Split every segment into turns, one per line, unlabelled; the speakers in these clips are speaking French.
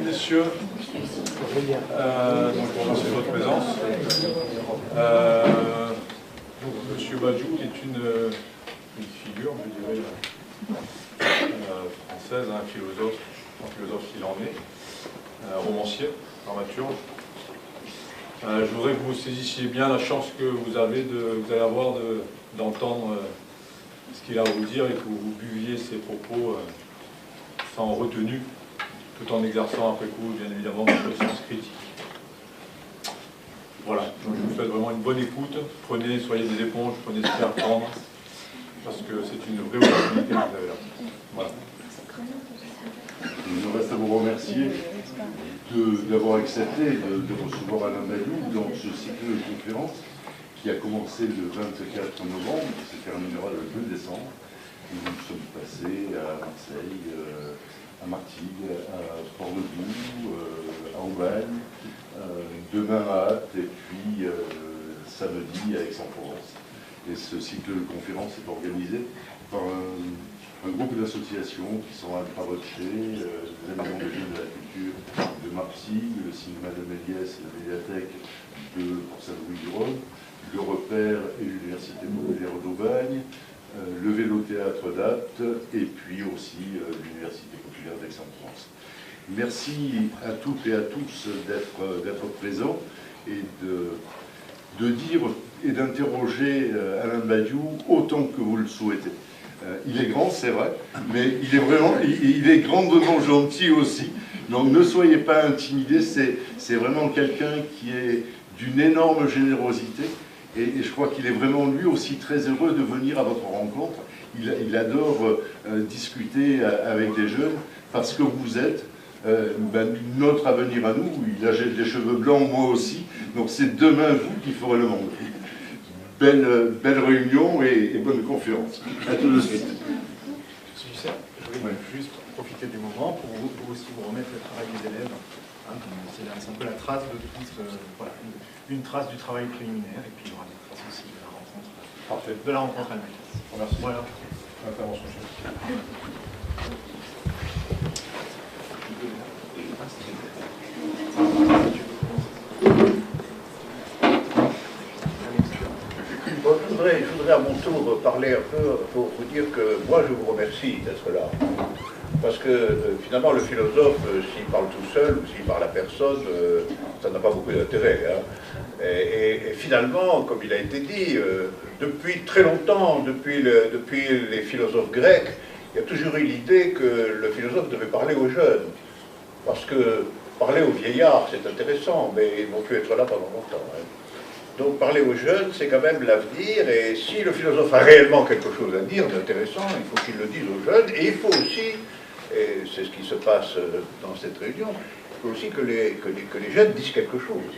messieurs, donc je vous remercie de votre présence. Monsieur Badiou est une figure, je dirais, française, un philosophe s'il en est, romancier, dramaturge. Je voudrais que vous saisissiez bien la chance que vous allez avoir d'entendre ce qu'il a à vous dire et que vous buviez ses propos sans retenue, tout en exerçant après coup, bien évidemment, votre sens critique. Voilà, donc je vous souhaite vraiment une bonne écoute. Soyez des éponges, prenez ce qu'il y a à prendre, parce que c'est une vraie opportunité que vous avez là. Voilà.
Il nous reste à vous remercier d'avoir accepté de recevoir Alain Badiou dans ce cycle de conférences qui a commencé le 24 novembre et se terminera le 2 décembre. Nous sommes passés à Marseille, à Martigues, à Port-de-Boueux, à Aubagne, demain à Apt et puis samedi à Aix-en-Provence. Et ce cycle de conférences est organisé par un groupe d'associations qui sont Alpha Voce, la Maison des Jeunes de la Culture de Martigues, le cinéma de Méliès et la médiathèque de Saint-Louis-du-Rhône, le Repère et l'Université populaire d'Aubagne, le Vélo-Théâtre d'Apt et puis aussi l'Université populaire d'Aix-en-Provence. Merci à toutes et à tous d'être présents et de dire et d'interroger Alain Badiou autant que vous le souhaitez. Il est grand, c'est vrai, mais il est grandement gentil aussi. Donc ne soyez pas intimidés, c'est vraiment quelqu'un qui est d'une énorme générosité. Et je crois qu'il est vraiment lui aussi très heureux de venir à votre rencontre. Il adore discuter avec des jeunes parce que vous êtes notre avenir à nous. Il a des cheveux blancs, moi aussi. Donc c'est demain vous qui ferez le monde. Belle réunion et bonne conférence. À tout de suite.
Je voulais juste profiter du moment pour aussi vous remettre le travail des élèves. Hein, c'est un peu la trace de toute, voilà, une trace du travail préliminaire, et puis il y aura des traces aussi de la rencontre.
Parfait.
De la rencontre à la
Merci.
Voilà.
Intervention.
Bon, je voudrais à mon tour parler un peu pour vous dire que moi je vous remercie d'être là. Parce que finalement le philosophe, s'il parle tout seul ou s'il parle à personne, ça n'a pas beaucoup d'intérêt. Hein. Et finalement, comme il a été dit, depuis très longtemps, depuis les philosophes grecs, il y a toujours eu l'idée que le philosophe devait parler aux jeunes. Parce que parler aux vieillards, c'est intéressant, mais ils vont plus être là pendant longtemps. Hein. Donc parler aux jeunes, c'est quand même l'avenir, et si le philosophe a réellement quelque chose à dire d'intéressant, il faut qu'il le dise aux jeunes, et il faut aussi, et c'est ce qui se passe dans cette réunion, il faut aussi que les jeunes disent quelque chose,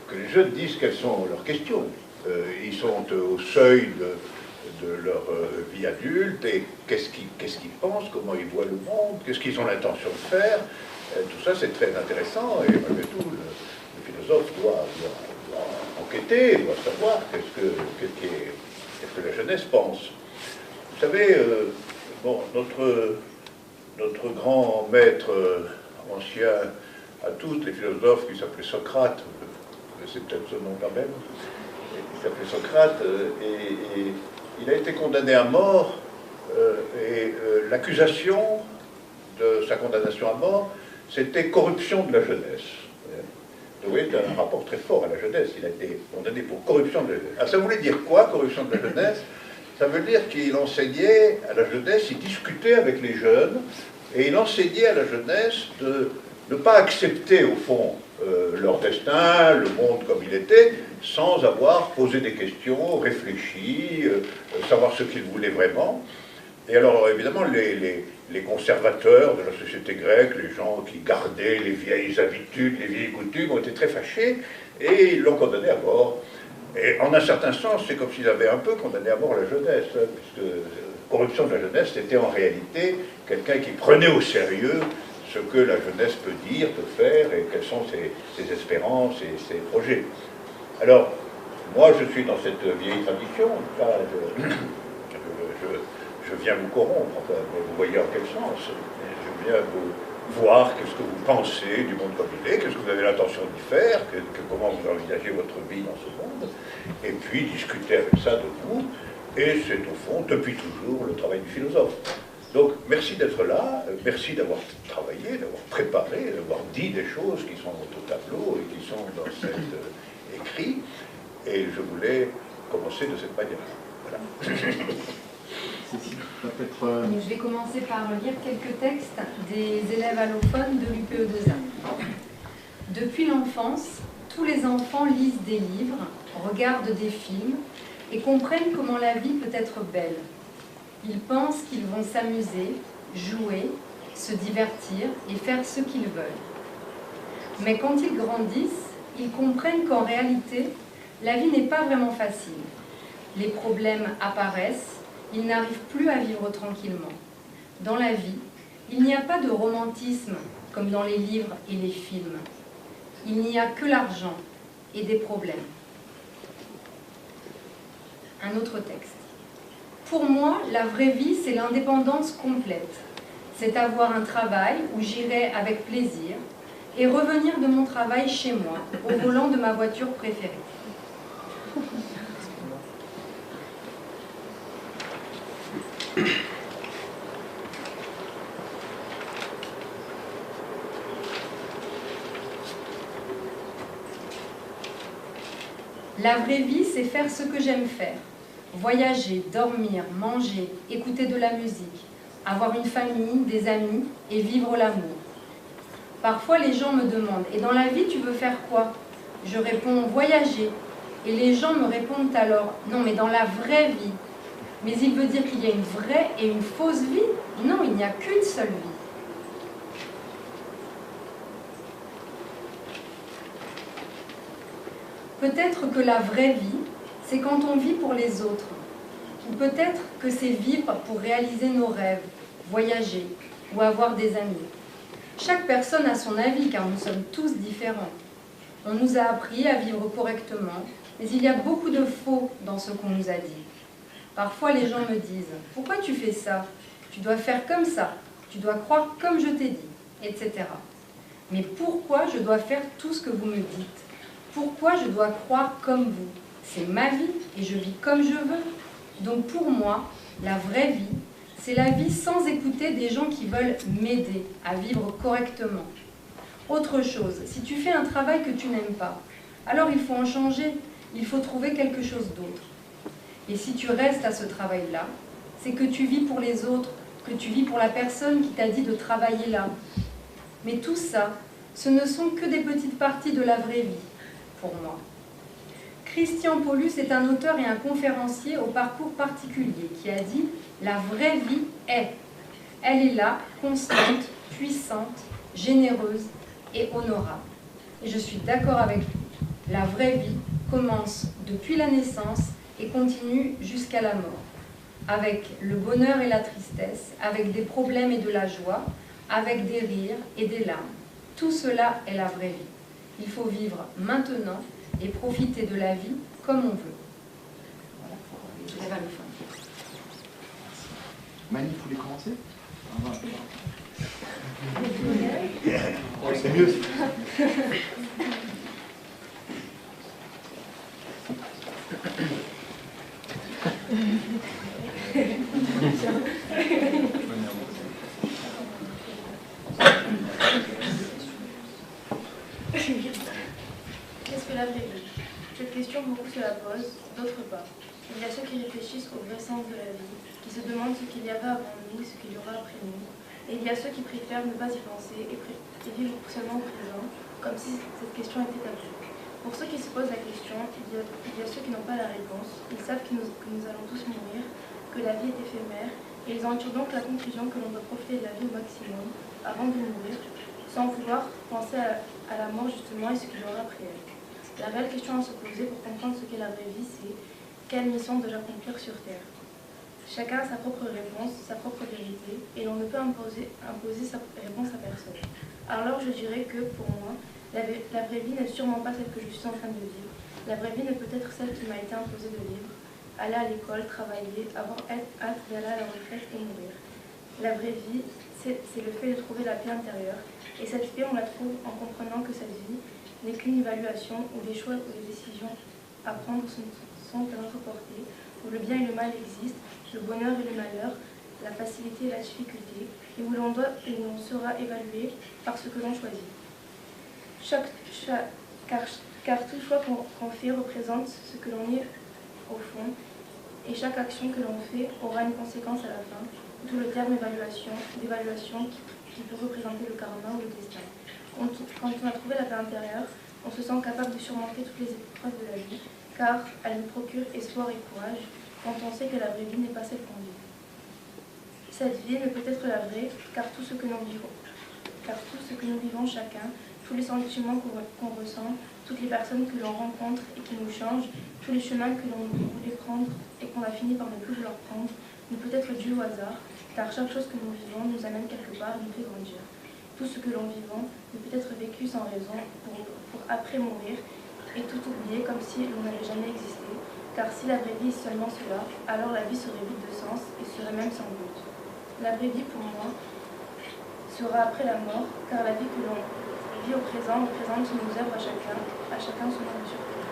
que les jeunes disent quelles sont leurs questions. Ils sont au seuil de leur vie adulte, et qu'est-ce qu'ils pensent, comment ils voient le monde, qu'est-ce qu'ils ont l'intention de faire. Tout ça c'est très intéressant, et malgré tout, le philosophe doit enquêter, doit savoir qu'est-ce que la jeunesse pense. Vous savez, bon, notre grand maître ancien à tous, les philosophes, qui s'appelait Socrate, c'est peut-être ce nom quand même, qui s'appelait Socrate, et il a été condamné à mort, et l'accusation de sa condamnation à mort, c'était corruption de la jeunesse. Vous voyez, c'est un rapport très fort à la jeunesse. Il a été condamné pour corruption de la jeunesse. Alors ça voulait dire quoi, corruption de la jeunesse? Ça veut dire qu'il enseignait à la jeunesse, il discutait avec les jeunes, et il enseignait à la jeunesse de ne pas accepter, au fond, leur destin, le monde comme il était, sans avoir posé des questions, réfléchi, savoir ce qu'ils voulaient vraiment. Et alors, évidemment, les conservateurs de la société grecque, les gens qui gardaient les vieilles habitudes, les vieilles coutumes, ont été très fâchés, et ils l'ont condamné à mort. Et en un certain sens, c'est comme s'ils avaient un peu condamné à mort la jeunesse, hein, puisque corruption de la jeunesse, c'était en réalité quelqu'un qui prenait au sérieux ce que la jeunesse peut dire, peut faire, et quelles sont ses espérances et ses projets. Alors, moi, je suis dans cette vieille tradition, là, je viens vous corrompre, enfin, vous voyez en quel sens, je viens voir qu'est-ce que vous pensez du monde comme il est, qu'est-ce que vous avez l'intention d'y faire, comment vous envisagez votre vie dans ce monde, et puis discuter avec ça de vous, et c'est au fond, depuis toujours, le travail du philosophe. Donc, merci d'être là, merci d'avoir travaillé, d'avoir préparé, d'avoir dit des choses qui sont au tableau et qui sont dans cet écrit, et je voulais commencer de cette manière-là. Voilà.
Je vais commencer par lire quelques textes des élèves allophones de l'UPE2A. Depuis l'enfance, tous les enfants lisent des livres, regardent des films et comprennent comment la vie peut être belle. Ils pensent qu'ils vont s'amuser, jouer, se divertir et faire ce qu'ils veulent. Mais quand ils grandissent, ils comprennent qu'en réalité, la vie n'est pas vraiment facile. Les problèmes apparaissent, ils n'arrivent plus à vivre tranquillement. Dans la vie, il n'y a pas de romantisme comme dans les livres et les films. Il n'y a que l'argent et des problèmes. Un autre texte. Pour moi, la vraie vie, c'est l'indépendance complète. C'est avoir un travail où j'irai avec plaisir et revenir de mon travail chez moi, au volant de ma voiture préférée. La vraie vie, c'est faire ce que j'aime faire. Voyager, dormir, manger, écouter de la musique, avoir une famille, des amis et vivre l'amour. Parfois, les gens me demandent « Et dans la vie, tu veux faire quoi ?» Je réponds « Voyager ». Et les gens me répondent alors « Non, mais dans la vraie vie ». Mais il veut dire qu'il y a une vraie et une fausse vie? Non, il n'y a qu'une seule vie. Peut-être que la vraie vie, c'est quand on vit pour les autres. Ou peut-être que c'est vivre pour réaliser nos rêves, voyager ou avoir des amis. Chaque personne a son avis car nous sommes tous différents. On nous a appris à vivre correctement, mais il y a beaucoup de faux dans ce qu'on nous a dit. Parfois les gens me disent « Pourquoi tu fais ça? Tu dois faire comme ça, tu dois croire comme je t'ai dit, etc. » Mais pourquoi je dois faire tout ce que vous me dites? Pourquoi je dois croire comme vous? C'est ma vie et je vis comme je veux. Donc pour moi, la vraie vie, c'est la vie sans écouter des gens qui veulent m'aider à vivre correctement. Autre chose, si tu fais un travail que tu n'aimes pas, alors il faut en changer, il faut trouver quelque chose d'autre. Et si tu restes à ce travail-là, c'est que tu vis pour les autres, que tu vis pour la personne qui t'a dit de travailler là. Mais tout ça, ce ne sont que des petites parties de la vraie vie, pour moi. Christian Paulus est un auteur et un conférencier au parcours particulier qui a dit « La vraie vie est. Elle est là, constante, puissante, généreuse et honorable. » Et je suis d'accord avec lui. La vraie vie commence depuis la naissance et continue jusqu'à la mort. Avec le bonheur et la tristesse, avec des problèmes et de la joie, avec des rires et des larmes. Tout cela est la vraie vie. Il faut vivre maintenant et profiter de la vie comme on veut. Voilà pour les élèves allophones.
Mani, vous voulez commencer? C'est mieux.
Qu'est-ce que la vraie vie? Cette question, beaucoup se la posent, d'autres pas. Il y a ceux qui réfléchissent au vrai sens de la vie, qui se demandent ce qu'il y avait avant nous, ce qu'il y aura après nous. Et il y a ceux qui préfèrent ne pas y penser et vivre seulement au présent, comme si cette question était taboue. Pour ceux qui se posent la question, il y a ceux qui n'ont pas la réponse. Ils savent que nous allons tous mourir, que la vie est éphémère, et ils en tirent donc la conclusion que l'on doit profiter de la vie au maximum, avant de mourir, sans vouloir penser à la mort justement et ce qu'il y aura après elle. La réelle question à se poser pour comprendre ce qu'est la vraie vie, c'est quelle mission dois-je accomplir sur Terre? Chacun a sa propre réponse, sa propre vérité, et l'on ne peut imposer sa réponse à personne. Alors je dirais que, pour moi, la vraie vie n'est sûrement pas celle que je suis en train de vivre. La vraie vie n'est peut-être celle qui m'a été imposée de vivre. Aller à l'école, travailler, avoir hâte d'aller à la retraite et mourir. La vraie vie, c'est le fait de trouver la paix intérieure. Et cette paix, on la trouve en comprenant que cette vie n'est qu'une évaluation où les choix ou les décisions à prendre sont à notre portée, où le bien et le mal existent, le bonheur et le malheur, la facilité et la difficulté, et où l'on sera évalué par ce que l'on choisit. Car tout choix qu'on fait représente ce que l'on est au fond, et chaque action que l'on fait aura une conséquence à la fin, d'où le terme d'évaluation qui peut représenter le karma ou le destin. Quand on a trouvé la paix intérieure, on se sent capable de surmonter toutes les épreuves de la vie, car elle nous procure espoir et courage quand on sait que la vraie vie n'est pas celle qu'on vit. Cette vie ne peut être la vraie, car tout ce que nous vivons chacun, tous les sentiments qu'on ressent, toutes les personnes que l'on rencontre et qui nous changent, tous les chemins que l'on voulait prendre et qu'on a fini par ne plus vouloir prendre, ne peut être dû au hasard, car chaque chose que nous vivons nous amène quelque part et nous fait grandir. Tout ce que l'on vivons ne peut être vécu sans raison pour après mourir et tout oublier comme si l'on n'avait jamais existé, car si la vraie vie est seulement cela, alors la vie serait vide de sens et serait même sans but. La vraie vie pour moi sera après la mort, car la vie que l'on vit au présent représente nos œuvres à chacun son œuvre sur terre.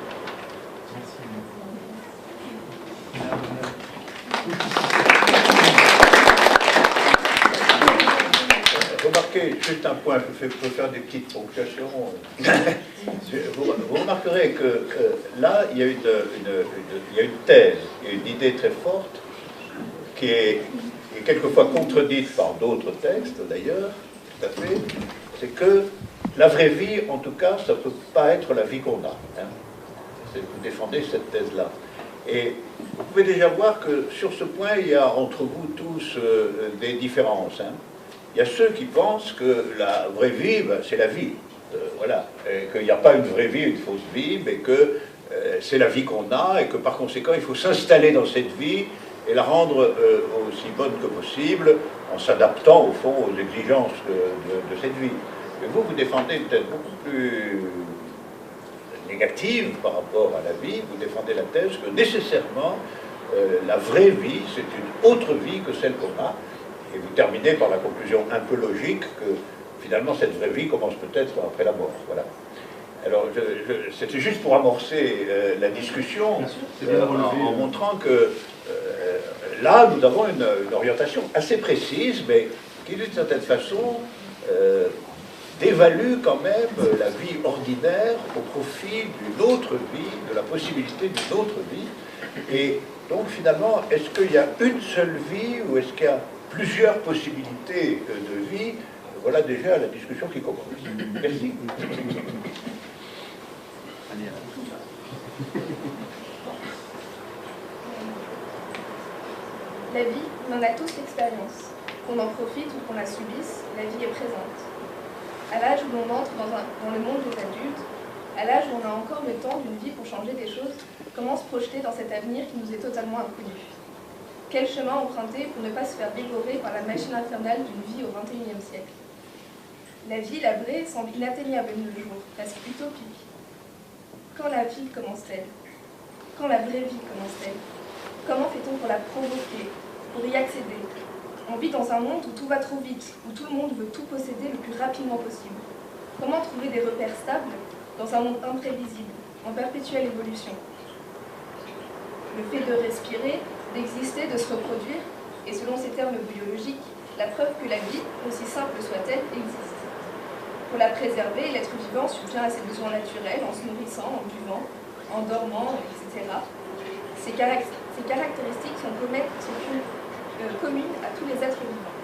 Remarquez, juste un point, je peux faire des petites ponctuations. Vous remarquerez que là, il y a une thèse, il y a une idée très forte qui est quelquefois contredite par d'autres textes d'ailleurs, tout à fait, c'est que la vraie vie, en tout cas, ça ne peut pas être la vie qu'on a. Hein. Vous défendez cette thèse-là. Et vous pouvez déjà voir que sur ce point, il y a entre vous tous des différences. Hein. Il y a ceux qui pensent que la vraie vie, ben, c'est la vie. Voilà. Qu'il n'y a pas une vraie vie, une fausse vie, mais que c'est la vie qu'on a et que par conséquent, il faut s'installer dans cette vie et la rendre aussi bonne que possible en s'adaptant au fond aux exigences de cette vie. Et vous défendez une thèse beaucoup plus négative par rapport à la vie. Vous défendez la thèse que nécessairement la vraie vie, c'est une autre vie que celle qu'on a. Et vous terminez par la conclusion un peu logique que finalement cette vraie vie commence peut-être après la mort. Voilà. Alors c'était juste pour amorcer la discussion en montrant que là nous avons une orientation assez précise, mais qui d'une certaine façon dévalue quand même la vie ordinaire au profit d'une autre vie, de la possibilité d'une autre vie. Et donc finalement, est-ce qu'il y a une seule vie ou est-ce qu'il y a plusieurs possibilités de vie? Voilà déjà la discussion qui commence. Merci.
La vie, on en a tous l'expérience. Qu'on en profite ou qu'on la subisse, la vie est présente. À l'âge où l'on entre dans le monde des adultes, à l'âge où on a encore le temps d'une vie pour changer des choses, comment se projeter dans cet avenir qui nous est totalement inconnu? Quel chemin emprunter pour ne pas se faire dévorer par la machine infernale d'une vie au XXIe siècle? La vie, la vraie, semble inatteignable de nos jours, presque utopique. Quand la vie commence-t-elle? Quand la vraie vie commence-t-elle? Comment fait-on pour la provoquer, pour y accéder? On vit dans un monde où tout va trop vite, où tout le monde veut tout posséder le plus rapidement possible. Comment trouver des repères stables dans un monde imprévisible, en perpétuelle évolution? Le fait de respirer, d'exister, de se reproduire, est selon ces termes biologiques, la preuve que la vie, aussi simple soit-elle, existe. Pour la préserver, l'être vivant subvient à ses besoins naturels en se nourrissant, en buvant, en dormant, etc. Ces caractéristiques sont communes à tous les êtres vivants.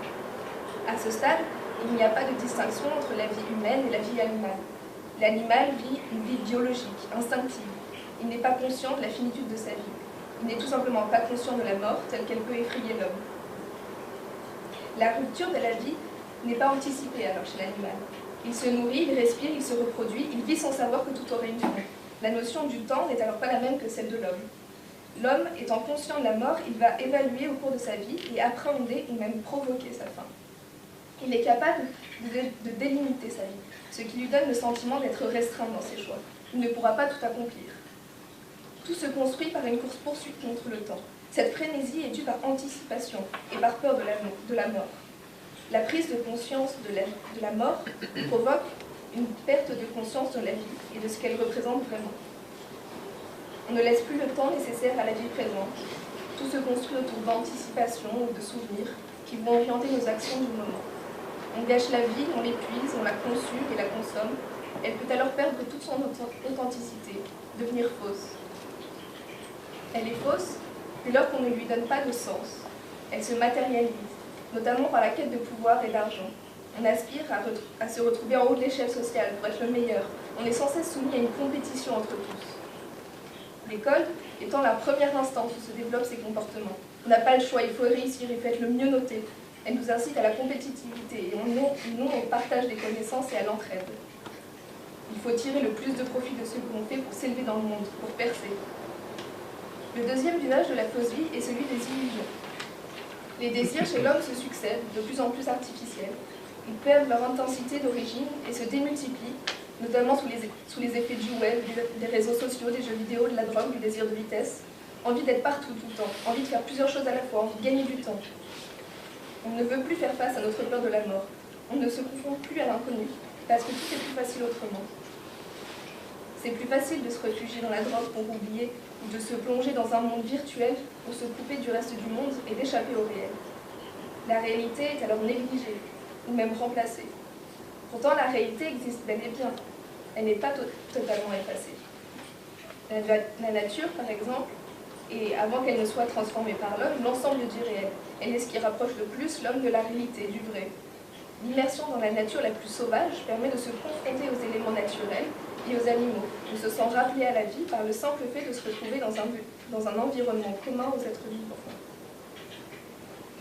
À ce stade, il n'y a pas de distinction entre la vie humaine et la vie animale. L'animal vit une vie biologique, instinctive. Il n'est pas conscient de la finitude de sa vie. Il n'est tout simplement pas conscient de la mort telle qu'elle peut effrayer l'homme. La rupture de la vie n'est pas anticipée alors chez l'animal. Il se nourrit, il respire, il se reproduit, il vit sans savoir que tout aurait une fin. La notion du temps n'est alors pas la même que celle de l'homme. L'homme, étant conscient de la mort, il va évaluer au cours de sa vie et appréhender ou même provoquer sa fin. Il est capable de délimiter sa vie, ce qui lui donne le sentiment d'être restreint dans ses choix. Il ne pourra pas tout accomplir. Tout se construit par une course-poursuite contre le temps. Cette frénésie est due par anticipation et par peur de la mort.
La prise de conscience de la mort provoque une perte de conscience de la vie et de ce qu'elle représente vraiment. On ne laisse plus le temps nécessaire à la vie présente. Tout se construit autour d'anticipation ou de souvenirs qui vont orienter nos actions du moment. On gâche la vie, on l'épuise, on la conçue et la consomme. Elle peut alors perdre toute son authenticité, devenir fausse. Elle est fausse dès lors qu'on ne lui donne pas de sens. Elle se matérialise, notamment par la quête de pouvoir et d'argent. On aspire à se retrouver en haut de l'échelle sociale pour être le meilleur. On est sans cesse soumis à une compétition entre tous. L'école étant la première instance où se développent ces comportements. On n'a pas le choix, il faut réussir, il faut être le mieux noté. Elle nous incite à la compétitivité et non au partage des connaissances et à l'entraide. Il faut tirer le plus de profit de ce que l'on fait pour s'élever dans le monde, pour percer. Le deuxième visage de la fausse vie est celui des illusions. Les désirs chez l'homme se succèdent, de plus en plus artificiels. Ils perdent leur intensité d'origine et se démultiplient, notamment sous les effets du web, des réseaux sociaux, des jeux vidéo, de la drogue, du désir de vitesse. Envie d'être partout tout le temps, envie de faire plusieurs choses à la fois, envie de gagner du temps. On ne veut plus faire face à notre peur de la mort. On ne se confronte plus à l'inconnu, parce que tout est plus facile autrement. C'est plus facile de se réfugier dans la drogue pour oublier, ou de se plonger dans un monde virtuel pour se couper du reste du monde et d'échapper au réel. La réalité est alors négligée, ou même remplacée. Pourtant, la réalité existe bel et bien. Elle n'est pas totalement effacée. La nature, par exemple, est, avant qu'elle ne soit transformée par l'homme, l'ensemble du réel. Elle est ce qui rapproche le plus l'homme de la réalité, du vrai. L'immersion dans la nature la plus sauvage permet de se confronter aux éléments naturels et aux animaux, de se sentir rappelé à la vie par le simple fait de se retrouver dans un environnement commun aux êtres vivants.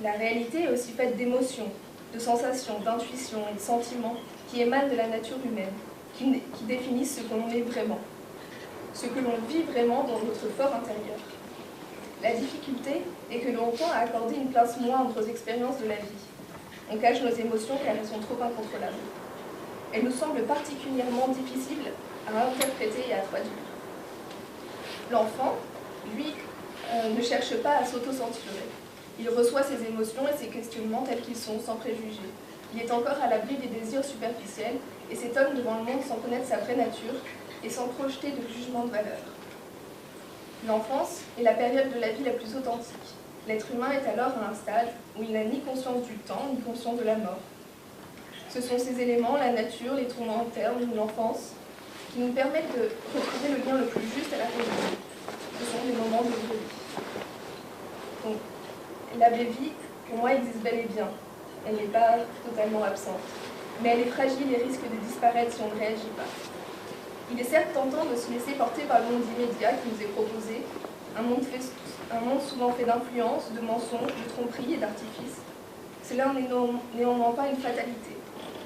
La réalité est aussi faite d'émotions, de sensations, d'intuitions et de sentiments qui émanent de la nature humaine, qui définissent ce que l'on est vraiment, ce que l'on vit vraiment dans notre fort intérieur. La difficulté est que l'on tend à accorder une place moindre aux expériences de la vie. On cache nos émotions car elles sont trop incontrôlables. Elles nous semblent particulièrement difficiles à interpréter et à traduire. L'enfant, lui, ne cherche pas à s'auto-censurer. Il reçoit ses émotions et ses questionnements tels qu'ils sont, sans préjugés. Il est encore à l'abri des désirs superficiels et s'étonne devant le monde sans connaître sa vraie nature et sans projeter de jugement de valeur. L'enfance est la période de la vie la plus authentique. L'être humain est alors à un stade où il n'a ni conscience du temps, ni conscience de la mort. Ce sont ces éléments, la nature, les tourments internes, l'enfance, qui nous permettent de retrouver le lien le plus juste à la réalité. Ce sont des moments de vraie vie. Donc, la vraie vie, pour moi, existe bel et bien. Elle n'est pas totalement absente. Mais elle est fragile et risque de disparaître si on ne réagit pas. Il est certes tentant de se laisser porter par le monde immédiat qui nous est proposé, un monde souvent fait d'influence, de mensonges, de tromperies et d'artifices. Cela n'est néanmoins pas une fatalité.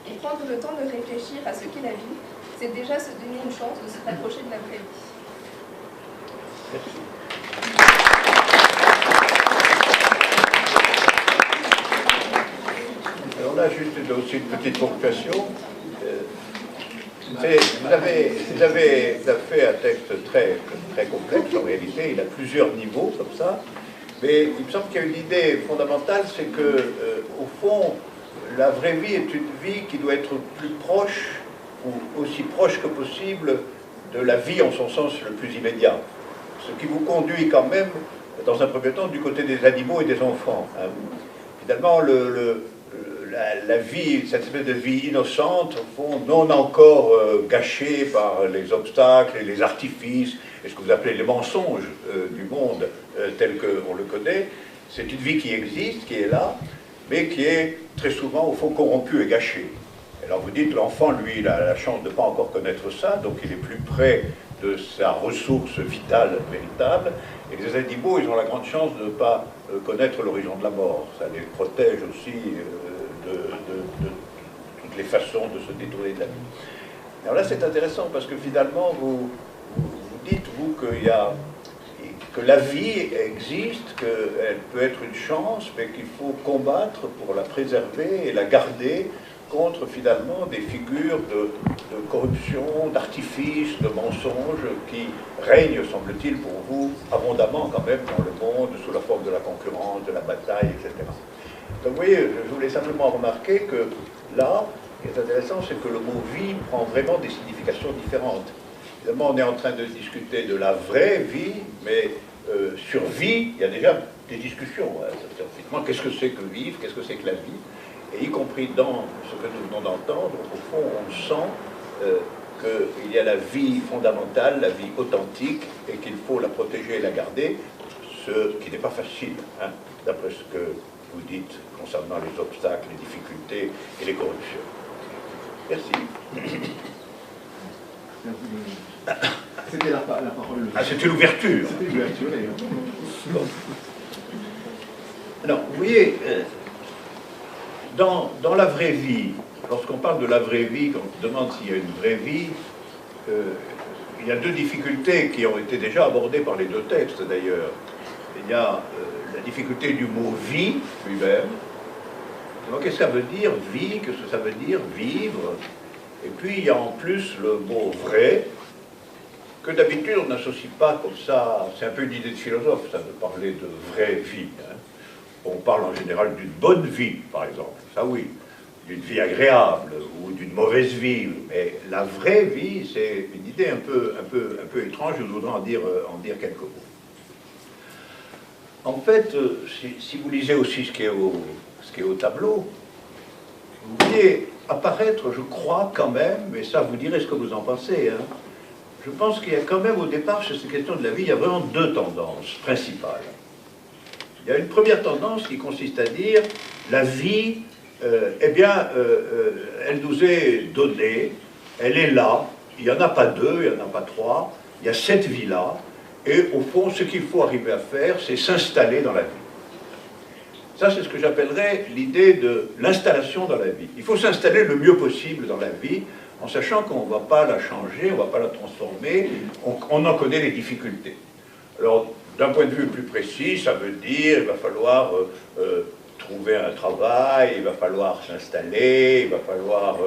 Et prendre le temps de réfléchir à ce qu'est la vie, c'est déjà se donner une chance de se rapprocher de la vraie vie.
Merci. Alors là, juste aussi une petite ponctuation. Vous avez fait un texte très complexe en réalité, il a plusieurs niveaux comme ça, mais il me semble qu'il y a une idée fondamentale, c'est que au fond, la vraie vie est une vie qui doit être plus proche, ou aussi proche que possible, de la vie en son sens le plus immédiat. Ce qui vous conduit quand même, dans un premier temps, du côté des animaux et des enfants. Hein. Finalement, la vie, cette espèce de vie innocente, au fond, non encore gâchée par les obstacles et les artifices, et ce que vous appelez les mensonges du monde tel qu'on le connaît, c'est une vie qui existe, qui est là, mais qui est très souvent, au fond, corrompue et gâchée. Alors vous dites, l'enfant, lui, il a la chance de ne pas encore connaître ça, donc il est plus près de sa ressource vitale véritable, et les animaux, ils ont la grande chance de ne pas connaître l'horizon de la mort. Ça les protège aussi de toutes les façons de se détourner de la vie. Alors là, c'est intéressant parce que finalement, vous dites, vous, que la vie existe, qu'elle peut être une chance, mais qu'il faut combattre pour la préserver et la garder contre finalement des figures de corruption, d'artifice, de mensonges qui règnent, semble-t-il, pour vous, abondamment quand même dans le monde, sous la forme de la concurrence, de la bataille, etc. Donc vous voyez, je voulais simplement remarquer que là, ce qui est intéressant, c'est que le mot vie prend vraiment des significations différentes. Évidemment, on est en train de discuter de la vraie vie, mais sur vie, il y a déjà des discussions. Hein. Qu'est-ce que c'est que vivre? Qu'est-ce que c'est que la vie? Et y compris dans ce que nous venons d'entendre, au fond, on sent qu'il y a la vie fondamentale, la vie authentique, et qu'il faut la protéger et la garder, ce qui n'est pas facile, hein, d'après ce que vous dites concernant les obstacles, les difficultés et les corruptions. Merci.
C'était la parole.
Ah, c'était l'ouverture.
C'était l'ouverture,
Bon. Alors, vous voyez, dans la vraie vie, lorsqu'on parle de la vraie vie, quand on se demande s'il y a une vraie vie, il y a deux difficultés qui ont été déjà abordées par les deux textes d'ailleurs. Il y a la difficulté du mot « vie » lui-même. Qu'est-ce que ça veut dire « vie », qu'est-ce que ça veut dire « vivre ». Et puis il y a en plus le mot « vrai », que d'habitude on n'associe pas comme ça. C'est un peu une idée de philosophe, ça, de parler de vraie vie. Hein. On parle en général d'une bonne vie, par exemple. Ça oui, d'une vie agréable ou d'une mauvaise vie. Mais la vraie vie, c'est une idée un peu étrange. Je voudrais en dire quelques mots. En fait, si vous lisez aussi ce qui est au tableau, vous voyez apparaître, je crois quand même, mais ça vous direz ce que vous en pensez, hein, je pense qu'il y a quand même au départ, sur cette question de la vie, il y a vraiment deux tendances principales. Il y a une première tendance qui consiste à dire, la vie, elle nous est donnée, elle est là, il n'y en a pas deux, il n'y en a pas trois, il y a cette vie-là, et au fond, ce qu'il faut arriver à faire, c'est s'installer dans la vie. Ça, c'est ce que j'appellerais l'idée de l'installation dans la vie. Il faut s'installer le mieux possible dans la vie, en sachant qu'on ne va pas la changer, on ne va pas la transformer, on en connaît les difficultés. Alors, d'un point de vue plus précis, ça veut dire qu'il va falloir trouver un travail, il va falloir s'installer, il va falloir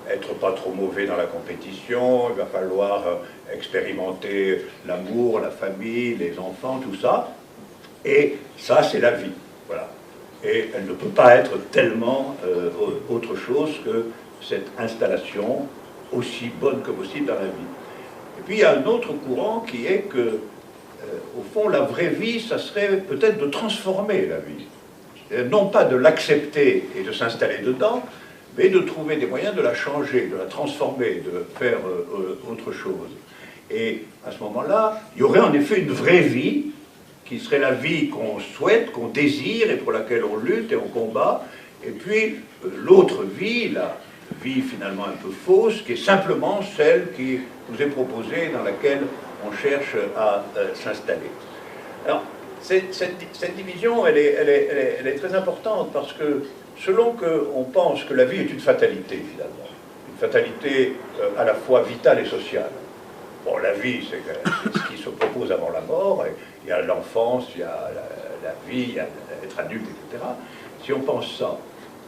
être pas trop mauvais dans la compétition, il va falloir expérimenter l'amour, la famille, les enfants, tout ça. Et ça, c'est la vie. Voilà. Et elle ne peut pas être tellement autre chose que cette installation aussi bonne que possible dans la vie. Et puis il y a un autre courant qui est que, au fond, la vraie vie, ça serait peut-être de transformer la vie. Non pas de l'accepter et de s'installer dedans, mais de trouver des moyens de la changer, de la transformer, de faire autre chose. Et à ce moment-là, il y aurait en effet une vraie vie, qui serait la vie qu'on souhaite, qu'on désire et pour laquelle on lutte et on combat, et puis l'autre vie, la vie finalement un peu fausse, qui est simplement celle qui nous est proposée, dans laquelle on cherche à s'installer. Alors, cette division, elle est très importante, parce que selon qu'on pense que la vie est une fatalité, finalement, une fatalité à la fois vitale et sociale. Bon, la vie, c'est ce qui se propose avant la mort, et il y a l'enfance, il y a la vie, il y a être adulte, etc. Si on pense ça,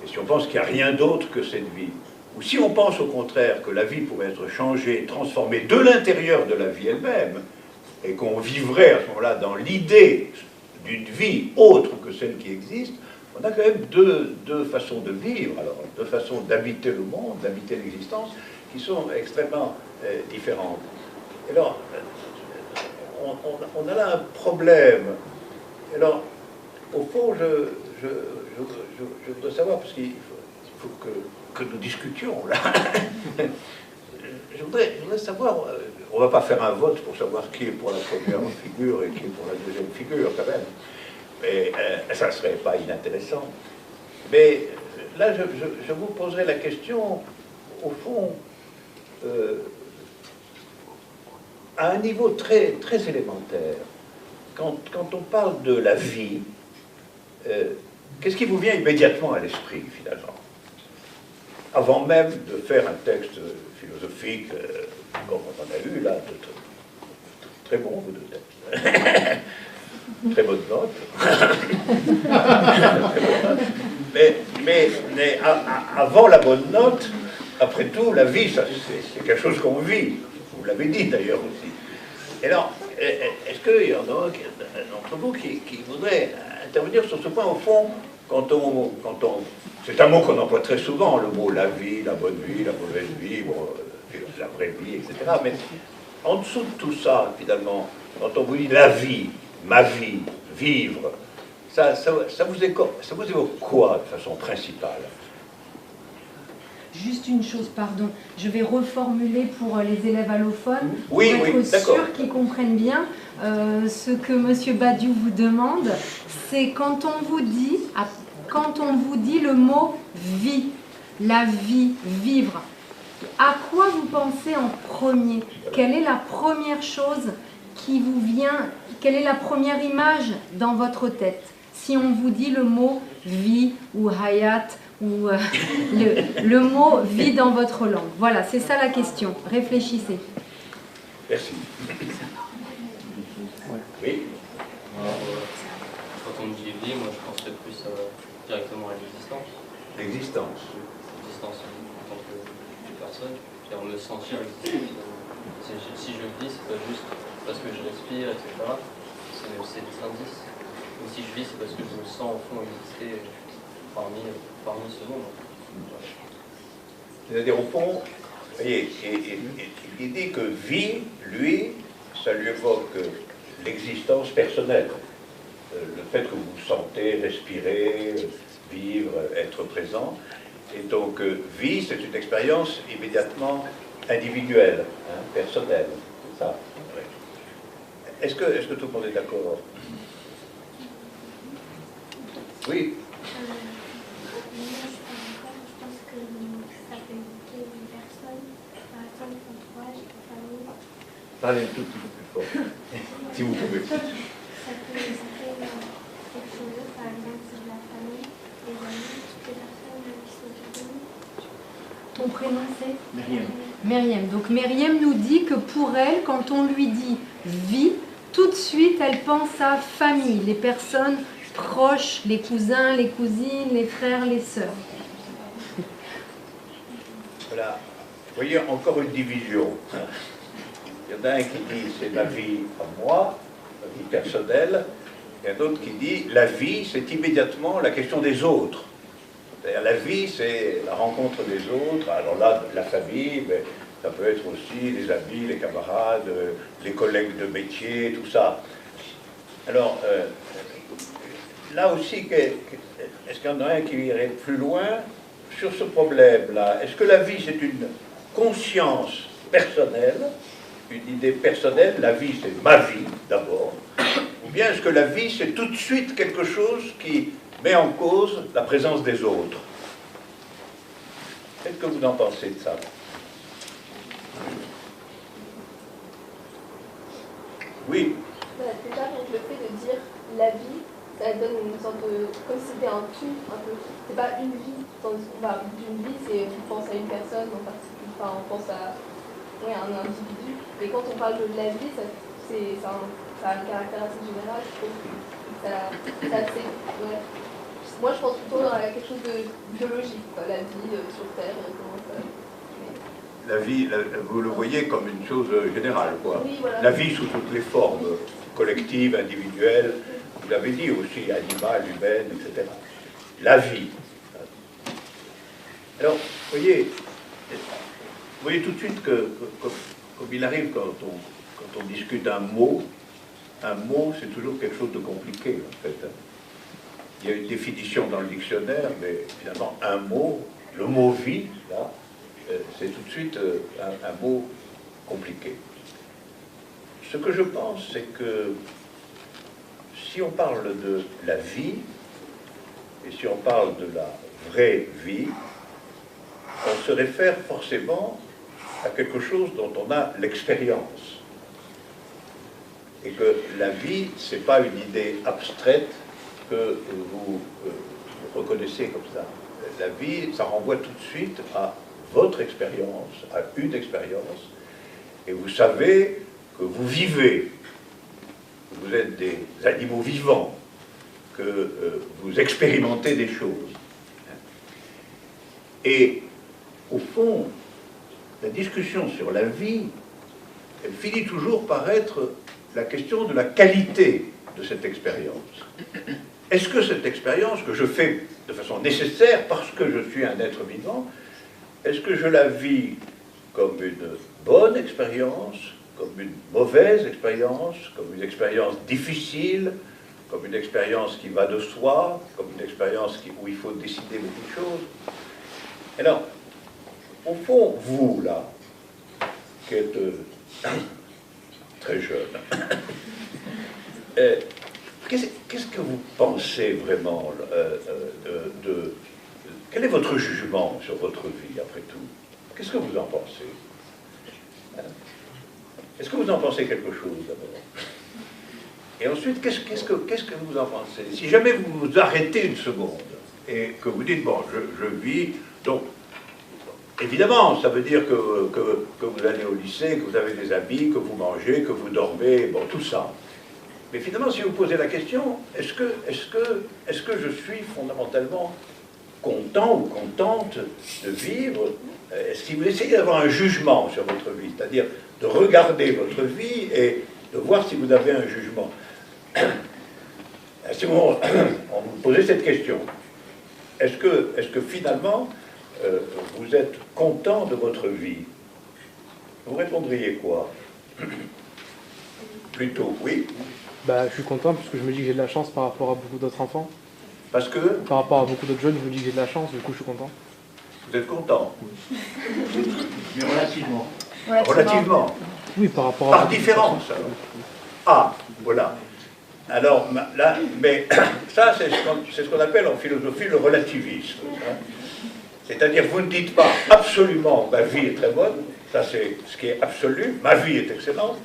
et si on pense qu'il n'y a rien d'autre que cette vie, ou si on pense au contraire que la vie pourrait être changée, transformée de l'intérieur de la vie elle-même, et qu'on vivrait à ce moment-là dans l'idée d'une vie autre que celle qui existe, on a quand même deux façons de vivre, alors, deux façons d'habiter le monde, d'habiter l'existence, qui sont extrêmement différentes. Et alors, on a là un problème. Alors, au fond, je voudrais savoir, parce qu'il faut que nous discutions, là. Je voudrais savoir, on ne va pas faire un vote pour savoir qui est pour la première figure et qui est pour la deuxième figure, quand même. Mais ça ne serait pas inintéressant. Mais là, je vous poserai la question, au fond, à un niveau très, très élémentaire. Quand on parle de la vie, qu'est-ce qui vous vient immédiatement à l'esprit, finalement? Avant même de faire un texte philosophique, comme on en a eu là, très bon, vous deux êtes. Très bonne note. mais avant la bonne note, après tout, la vie, c'est quelque chose qu'on vit. Vous l'avez dit d'ailleurs aussi. Et alors, est-ce qu'il y en a d'entre vous qui voudrait intervenir sur ce point, au fond, c'est un mot qu'on emploie très souvent, le mot la vie, la bonne vie, la mauvaise vie, bon, la vraie vie, etc. Mais en dessous de tout ça, finalement, quand on vous dit la vie, ma vie, vivre, ça vous évoque quoi de façon principale?
Juste une chose, pardon, je vais reformuler pour les élèves allophones,
oui,
pour être
d'accord.
sûr qu'ils comprennent bien ce que M. Badiou vous demande, c'est quand on vous dit le mot vie, la vie, vivre, à quoi vous pensez en premier? Quelle est la première chose qui vous vient, quelle est la première image dans votre tête? Si on vous dit le mot vie ou hayat, ou le mot vie dans votre langue. Voilà, c'est ça la question. Réfléchissez.
Merci. Oui.
Quand on me dit vie, moi je penserais plus directement à l'existence.
L'existence.
L'existence en tant que personne. C'est-à-dire me sentir exister. Si je vis, c'est pas juste parce que je respire, etc. C'est des indices. Et si je vis, c'est parce que je me sens au fond exister parmi ce monde.
C'est-à-dire, au fond, vous voyez, il dit que vie, lui, ça lui évoque l'existence personnelle. Le fait que vous sentez, respirer, vivre, être présent. Et donc, vie, c'est une expérience immédiatement individuelle, hein, personnelle. C'est ça. Ouais. Est-ce que tout le monde est d'accord? Oui. Parlez un tout petit peu plus fort, si vous pouvez.
Ça peut quelque chose, par exemple, sur la famille, les amis, toutes les personnes qui sont autour de nous.
Ton prénom c'est
Myriam.
Myriam. Donc Myriam nous dit que pour elle, quand on lui dit vie, tout de suite elle pense à famille, les personnes proches, les cousins, les cousines, les frères, les sœurs.
Voilà. Vous voyez, encore une division. Il y en a un qui dit c'est ma vie à moi, ma vie personnelle, et un autre qui dit la vie c'est immédiatement la question des autres. C'est-à-dire la vie c'est la rencontre des autres, alors là la famille, mais ça peut être aussi les amis, les camarades, les collègues de métier, tout ça. Alors là aussi, est-ce qu'il y en a un qui irait plus loin sur ce problème-là? Est-ce que la vie c'est une conscience personnelle, une idée personnelle, la vie c'est ma vie d'abord, ou bien est-ce que la vie c'est tout de suite quelque chose qui met en cause la présence des autres? Qu'est-ce que vous en pensez de ça? Oui.
Voilà, déjà, donc le fait de dire la vie, ça donne une sorte de... comme si c'était un tout, un peu. C'est pas une vie. Une vie, c'est on pense à une personne, on pense à un individu. Et quand on parle de la vie, ça a un caractère assez général, je trouve. Ouais. Moi, je pense plutôt à quelque chose de biologique, quoi, la vie sur Terre, comment ça...
La vie, vous le voyez comme une chose générale, quoi.
Oui, voilà.
La vie sous toutes les formes, collectives, individuelles, vous l'avez dit aussi, animale, humaine, etc. La vie. Alors, vous voyez tout de suite que comme il arrive quand on discute un mot c'est toujours quelque chose de compliqué, en fait. Il y a une définition dans le dictionnaire, mais finalement, un mot, le mot vie, là, c'est tout de suite un mot compliqué. Ce que je pense, c'est que si on parle de la vie, et si on parle de la vraie vie, on se réfère forcément à quelque chose dont on a l'expérience. Et que la vie, ce n'est pas une idée abstraite que vous reconnaissez comme ça. La vie, ça renvoie tout de suite à votre expérience, à une expérience, et vous savez que vous vivez, que vous êtes des animaux vivants, que vous expérimentez des choses. Et au fond, la discussion sur la vie, elle finit toujours par être la question de la qualité de cette expérience. est-ce que cette expérience que je fais de façon nécessaire parce que je suis un être vivant, est-ce que je la vis comme une bonne expérience, comme une mauvaise expérience, comme une expérience difficile, comme une expérience qui va de soi, comme une expérience où il faut décider beaucoup de choses? Alors, au fond, vous, là, qui êtes très jeune, qu'est-ce que vous pensez vraiment quel est votre jugement sur votre vie, après tout? Qu'est-ce que vous en pensez? Est-ce que vous en pensez quelque chose, d'abord? Et ensuite, qu'est-ce que vous en pensez? Si jamais vous vous arrêtez une seconde, et que vous dites, bon, je vis, donc, évidemment, ça veut dire que vous allez au lycée, que vous avez des amis, que vous mangez, que vous dormez, bon, tout ça. Mais finalement, si vous posez la question, est-ce que je suis fondamentalement content ou contente de vivre? Si vous essayez d'avoir un jugement sur votre vie, c'est-à-dire de regarder votre vie et de voir si vous avez un jugement. Si on vous posait cette question, est-ce que finalement vous êtes content de votre vie? Vous répondriez quoi? Plutôt, oui.
Bah, je suis content parce que je me dis que j'ai de la chance par rapport à beaucoup d'autres enfants.
Parce que?
Par rapport à beaucoup d'autres jeunes, je me dis que j'ai de la chance, du coup je suis content.
Vous êtes content?
Mais relativement.
Relativement.
Oui, par rapport à...
Par différence, alors. Ah, voilà. Alors, là, mais ça, c'est ce qu'on appelle en philosophie le relativisme. Hein. C'est-à-dire, vous ne dites pas absolument ma vie est très bonne, ça c'est ce qui est absolu, ma vie est excellente.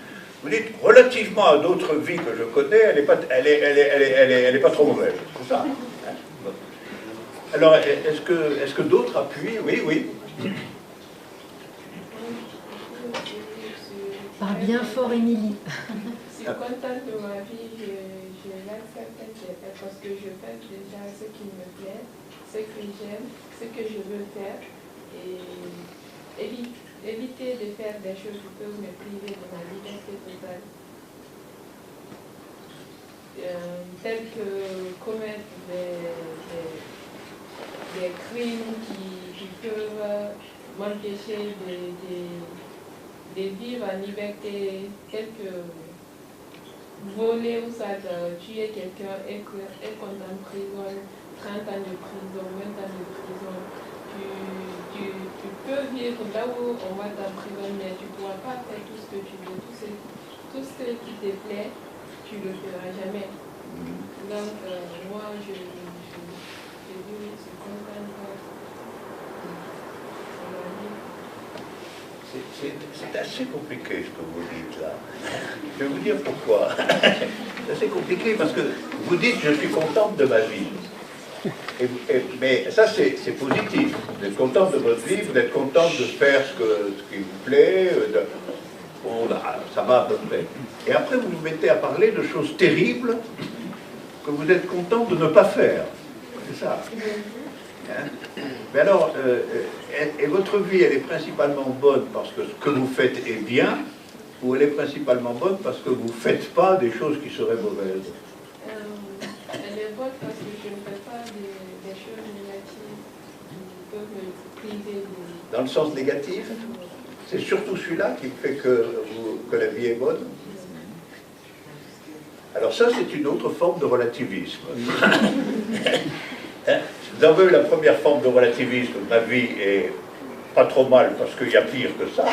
Vous dites relativement à d'autres vies que je connais, elle est pas trop mauvaise. C'est ça. Hein. Alors, est-ce que d'autres appuient? Oui, oui.
Parle bien fort, Émilie.
Je suis contente de ma vie, je l'accepte parce que je fais déjà ce qui me plaît, ce que j'aime, ce que je veux faire, et éviter de faire des choses qui peuvent me priver de ma liberté totale. Telles que commettre des crimes qui peuvent m'empêcher de vivre en liberté, tels que voler ou ça, tuer quelqu'un et qu'on t'emprisonne 30 ans de prison, 20 ans de prison. Tu peux vivre là où on va t'emprisonner, mais tu ne pourras pas faire tout ce que tu veux. Tout ce qui te plaît, tu ne le feras jamais. Donc, moi, je dis, je suis contente de ma vie.
C'est assez compliqué ce que vous dites là. Je vais vous dire pourquoi. C'est assez compliqué parce que vous dites je suis contente de ma vie. Mais ça c'est positif. Vous êtes contente de votre vie, vous êtes contente de faire ce qui vous plaît. Bon, ça va à peu près. Et après vous vous mettez à parler de choses terribles que vous êtes content de ne pas faire. C'est ça. Hein? Mais alors, et votre vie, elle est principalement bonne parce que ce que vous faites est bien, ou elle est principalement bonne parce que vous ne faites pas des choses qui seraient mauvaises?
Elle est bonne parce que je ne fais pas des choses négatives qui peuvent me priver de...
Dans le sens négatif? C'est surtout celui-là qui fait que la vie est bonne? Alors ça, c'est une autre forme de relativisme. Hein? Vous avez la première forme de relativisme, ma vie est pas trop mal parce qu'il y a pire que ça.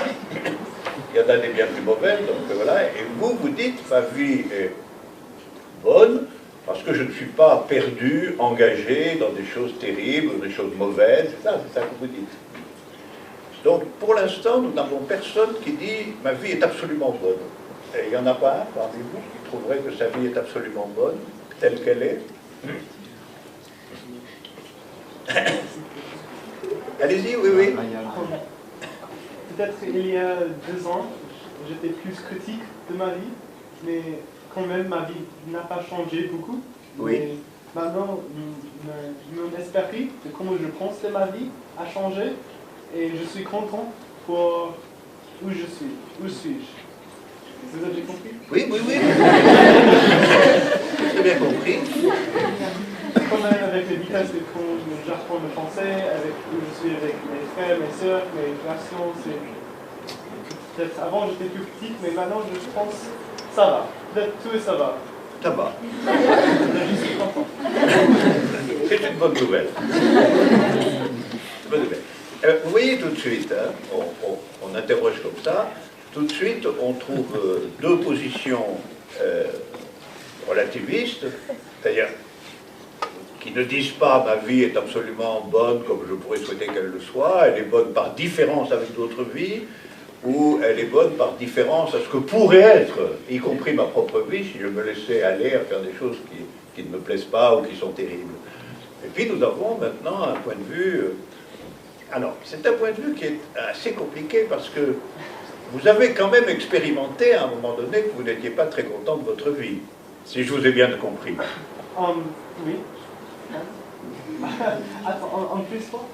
Il y en a des bien plus mauvaises, donc voilà. Et vous dites, ma vie est bonne parce que je ne suis pas perdu, engagé dans des choses terribles, des choses mauvaises. C'est ça que vous dites. Donc, pour l'instant, nous n'avons personne qui dit, ma vie est absolument bonne. Et il n'y en a pas un parmi vous qui trouverait que sa vie est absolument bonne, telle qu'elle est. Allez-y, oui, oui.
Peut-être il y a 2 ans, j'étais plus critique de ma vie, mais quand même ma vie n'a pas changé beaucoup.
Oui.
Mais maintenant, mon esprit de comment je pense de ma vie a changé et je suis content pour où je suis. Où suis-je? C'est ça que j'ai compris?
Oui, oui, oui. bien compris.
Quand même avec les vitesses de quand j'apprends le français, avec où je suis avec mes frères, mes soeurs, mes relations, c'est... Peut-être avant j'étais plus petite, mais maintenant je pense ça va. Peut-être tout et ça va.
Ça va.
Je suis content.
C'est une bonne nouvelle. Bonne nouvelle. Vous voyez tout de suite, hein, on interroge comme ça, tout de suite on trouve deux positions relativistes, c'est-à-dire qui ne disent pas ma vie est absolument bonne comme je pourrais souhaiter qu'elle le soit, elle est bonne par différence avec d'autres vies, ou elle est bonne par différence à ce que pourrait être, y compris ma propre vie, si je me laissais aller à faire des choses qui ne me plaisent pas ou qui sont terribles. Et puis nous avons maintenant un point de vue... alors, c'est un point de vue qui est assez compliqué parce que vous avez quand même expérimenté à un moment donné que vous n'étiez pas très content de votre vie, si je vous ai bien compris.
Oui. Attends, en plus quoi?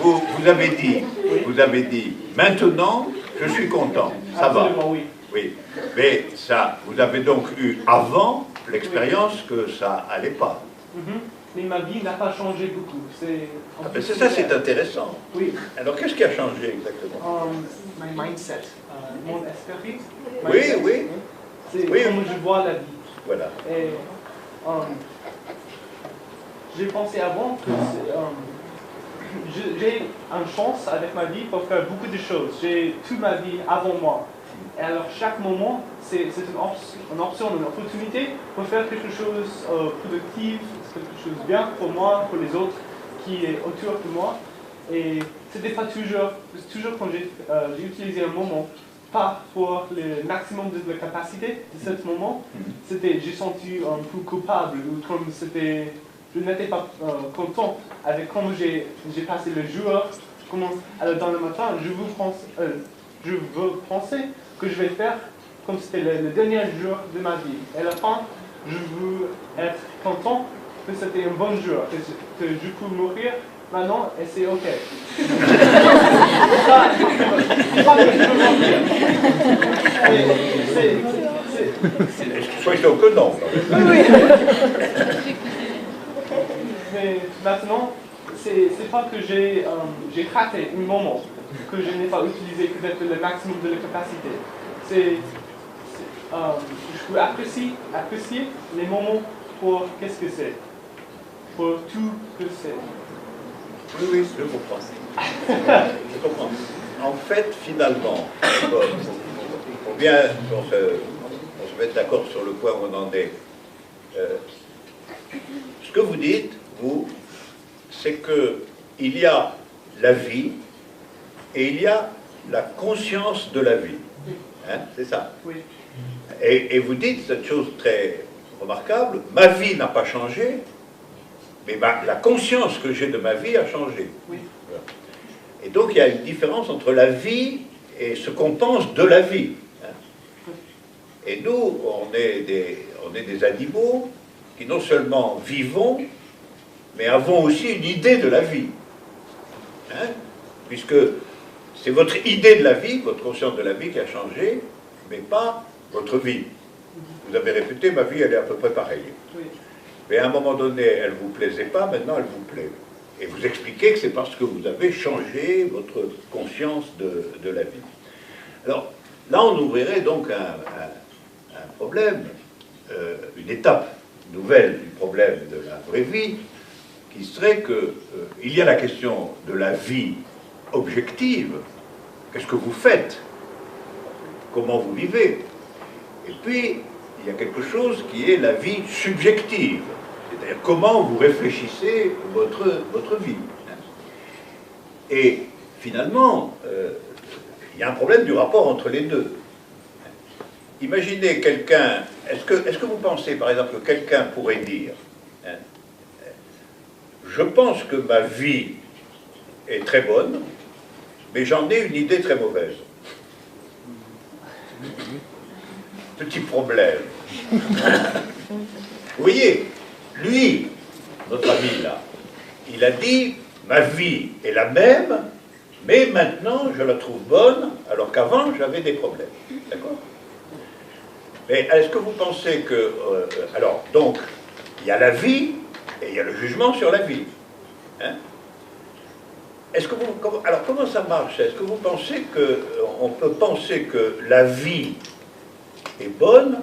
Vous avez dit, maintenant, je suis content, ça
Absolument,
va.
Oui.
Oui, mais ça, vous avez donc eu avant l'expérience que ça allait pas.
Mais ma vie n'a pas changé beaucoup. C'est
ça, c'est intéressant.
Oui.
Alors, qu'est-ce qui a changé exactement?
My mindset, mon esprit.
Oui, oui.
C'est comment je vois la vie.
Voilà.
Et j'ai pensé avant que j'ai une chance avec ma vie pour faire beaucoup de choses. J'ai toute ma vie avant moi. Et alors chaque moment, c'est une option, une opportunité pour faire quelque chose de productif, quelque chose de bien pour moi, pour les autres qui est autour de moi. Et c'était pas toujours quand j'ai utilisé un moment, pas pour le maximum de la capacité de ce moment, j'ai senti un peu coupable, ou comme je n'étais pas content avec comment j'ai passé le jour. Alors dans le matin, je veux penser que je vais faire comme c'était le dernier jour de ma vie. Et à la fin, je veux être content que c'était un bon jour, que je peux mourir maintenant et c'est ok.
Soyons que non.
Mais maintenant, c'est pas que j'ai raté un moment, que je n'ai pas utilisé peut-être le maximum de la capacité. Je peux apprécier les moments pour qu'est-ce que c'est, pour tout que c'est.
Oui, je comprends. Je comprends. En fait, finalement, on se met d'accord sur le point où on en est. Ce que vous dites, vous, c'est qu'il y a la vie et il y a la conscience de la vie. Hein, c'est ça.
Oui.
Et vous dites cette chose très remarquable, ma vie n'a pas changé, mais la conscience que j'ai de ma vie a changé.
Oui.
Voilà. Et donc il y a une différence entre la vie et ce qu'on pense de la vie. Hein. Et nous, on est des animaux qui non seulement vivons, mais avons aussi une idée de la vie. Hein, puisque c'est votre idée de la vie, votre conscience de la vie qui a changé, mais pas votre vie. Vous avez répété, ma vie, elle est à peu près pareille.
Oui.
Mais à un moment donné, elle ne vous plaisait pas, maintenant elle vous plaît. Et vous expliquez que c'est parce que vous avez changé votre conscience de la vie. Alors, là, on ouvrirait donc un problème, une étape nouvelle du problème de la vraie vie, qui serait qu'il y a la question de la vie objective, qu'est-ce que vous faites, comment vous vivez, et puis il y a quelque chose qui est la vie subjective, c'est-à-dire comment vous réfléchissez votre vie. Et finalement, il y a un problème du rapport entre les deux. Imaginez quelqu'un, est-ce que vous pensez par exemple que quelqu'un pourrait dire je pense que ma vie est très bonne, mais j'en ai une idée très mauvaise. Petit problème. Vous voyez, lui, notre ami là, il a dit, ma vie est la même, mais maintenant je la trouve bonne, alors qu'avant j'avais des problèmes. D'accord? Mais est-ce que vous pensez que... alors, donc, il y a la vie et il y a le jugement sur la vie. Hein? Est-ce que vous... alors, comment ça marche? Est-ce que vous pensez qu'on peut penser que la vie est bonne,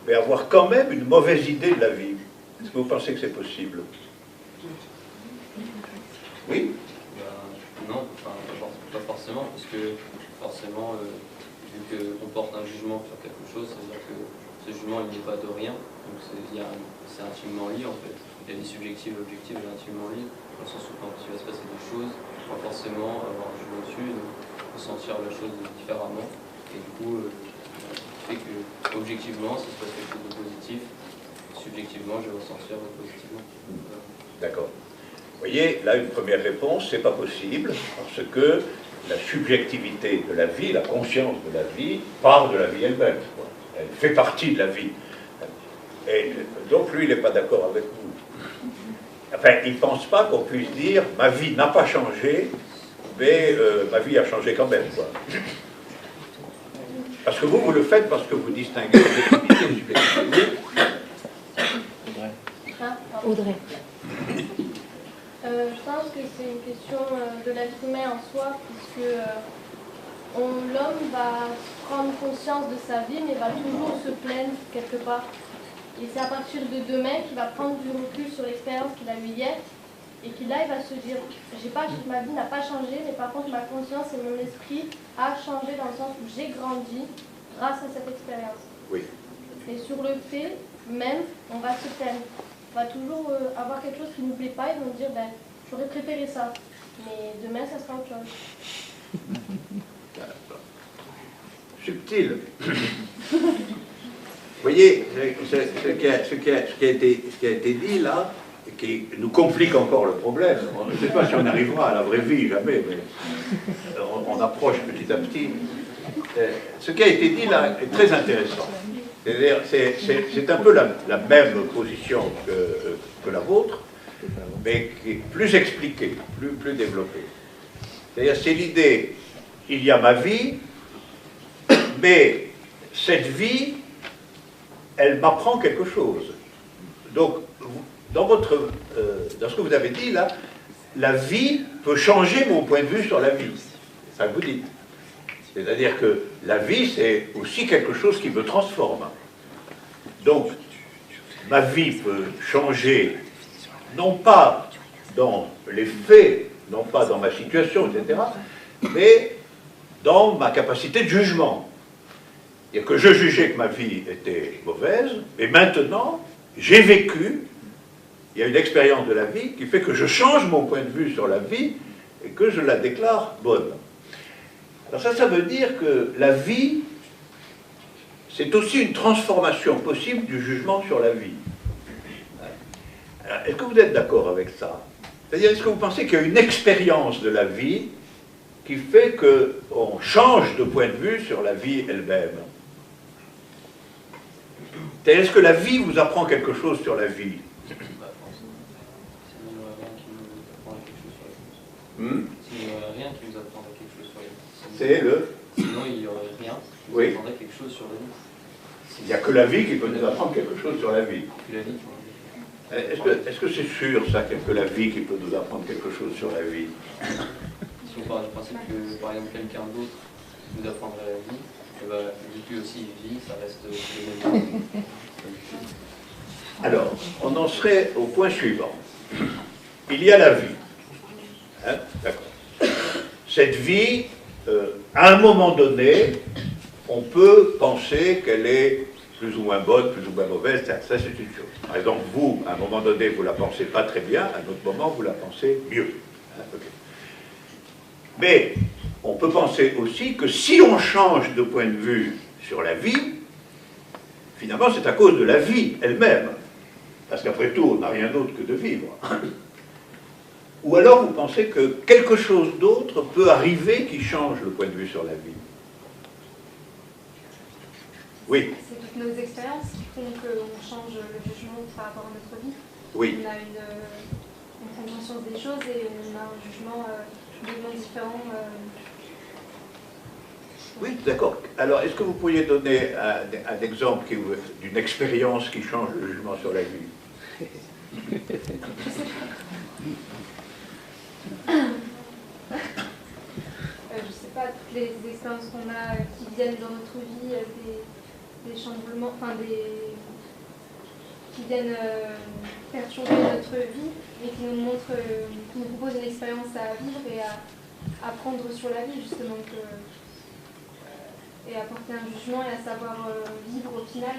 mais avoir quand même une mauvaise idée de la vie? Est-ce que vous pensez que c'est possible? Oui?
Non, enfin, pas forcément, parce que forcément, vu qu'on porte un jugement sur quelque chose, ça veut dire que ce jugement il n'est pas de rien, donc c'est intimement lié en fait. Il y a des subjectifs et objectifs intimement liés, dans le sens où quand il va se passer des choses, on va forcément avoir un jugement dessus, donc ressentir la chose différemment, et du coup, fait que objectivement, si se passe quelque chose de positif, subjectivement, je vais ressentir positivement.
D'accord. Vous voyez, là, une première réponse, c'est pas possible, parce que la subjectivité de la vie, la conscience de la vie, part de la vie elle-même. Elle fait partie de la vie. Et donc, lui, il n'est pas d'accord avec vous. Enfin, il ne pense pas qu'on puisse dire « ma vie n'a pas changé, mais ma vie a changé quand même. » Parce que vous le faites parce que vous distinguez l'objectivité et la subjectivité.
Audrey. Je pense que c'est une question de l'être humain en soi, puisque l'homme va prendre conscience de sa vie, mais va toujours se plaindre quelque part. Et c'est à partir de demain qu'il va prendre du recul sur l'expérience qu'il a eue hier, et qu'il là, il va se dire, ma vie n'a pas changé, mais par contre ma conscience et mon esprit a changé dans le sens où j'ai grandi grâce à cette expérience.
Oui.
Et sur le fait même, on va se plaindre. On va toujours avoir quelque chose qui ne nous plaît pas et nous dire, ben, j'aurais préféré ça, mais demain ça sera autre chose.
Subtil. Vous voyez, ce qui a été dit là, et qui nous complique encore le problème. On ne sait pas si on arrivera à la vraie vie, jamais, mais on approche petit à petit. Ce qui a été dit là est très intéressant. C'est un peu la même position que la vôtre, mais qui est plus expliquée, plus développée. C'est-à-dire, c'est l'idée, il y a ma vie, mais cette vie, elle m'apprend quelque chose. Donc, dans ce que vous avez dit là, la vie peut changer mon point de vue sur la vie. C'est ça que vous dites. C'est-à-dire que la vie, c'est aussi quelque chose qui me transforme. Donc, ma vie peut changer, non pas dans les faits, non pas dans ma situation, etc., mais dans ma capacité de jugement. C'est-à-dire que je jugeais que ma vie était mauvaise, et maintenant, j'ai vécu, il y a une expérience de la vie qui fait que je change mon point de vue sur la vie et que je la déclare bonne. Alors ça veut dire que la vie, c'est aussi une transformation possible du jugement sur la vie. Est-ce que vous êtes d'accord avec ça? C'est-à-dire, est-ce que vous pensez qu'il y a une expérience de la vie qui fait qu'on change de point de vue sur la vie elle-même? Est-ce que la vie vous apprend quelque chose sur la vie?
S'il n'y aurait rien qui vous apprendrait quelque chose sur la vie.
C'est le...
Sinon, il n'y aurait rien qui vous apprendrait quelque chose sur la vie. Il
n'y a que la vie qui peut nous apprendre quelque chose sur la vie.
Que la vie.
Est-ce que c'est sûr, ça, que la vie qui peut nous apprendre quelque chose sur la vie?
Si on part du principe que, par exemple, quelqu'un d'autre nous apprendrait la vie, et ben, vu que lui aussi il vit, ça reste le même.
Alors, on en serait au point suivant. Il y a la vie. Hein? D'accord. Cette vie, à un moment donné, on peut penser qu'elle est plus ou moins bonne, plus ou moins mauvaise, ça c'est une chose. Par exemple, vous, à un moment donné, vous la pensez pas très bien, à un autre moment, vous la pensez mieux. Hein? Okay. Mais on peut penser aussi que si on change de point de vue sur la vie, finalement c'est à cause de la vie elle-même. Parce qu'après tout, on n'a rien d'autre que de vivre. Ou alors vous pensez que quelque chose d'autre peut arriver qui change le point de vue sur la vie. Oui.
C'est toutes nos expériences qui font qu'on change le jugement par rapport à notre vie.
Oui.
On a on prend conscience des choses et on a un jugement complètement différent.
Oui, d'accord. Alors, est-ce que vous pourriez donner un exemple d'une expérience qui change le jugement sur la vie?
Je sais pas, toutes les expériences qu'on a qui viennent dans notre vie, des chamboulements, enfin qui viennent perturber notre vie et qui nous montrent, qui nous proposent une expérience à vivre et à prendre sur la vie, justement, et à porter un jugement et à savoir vivre au final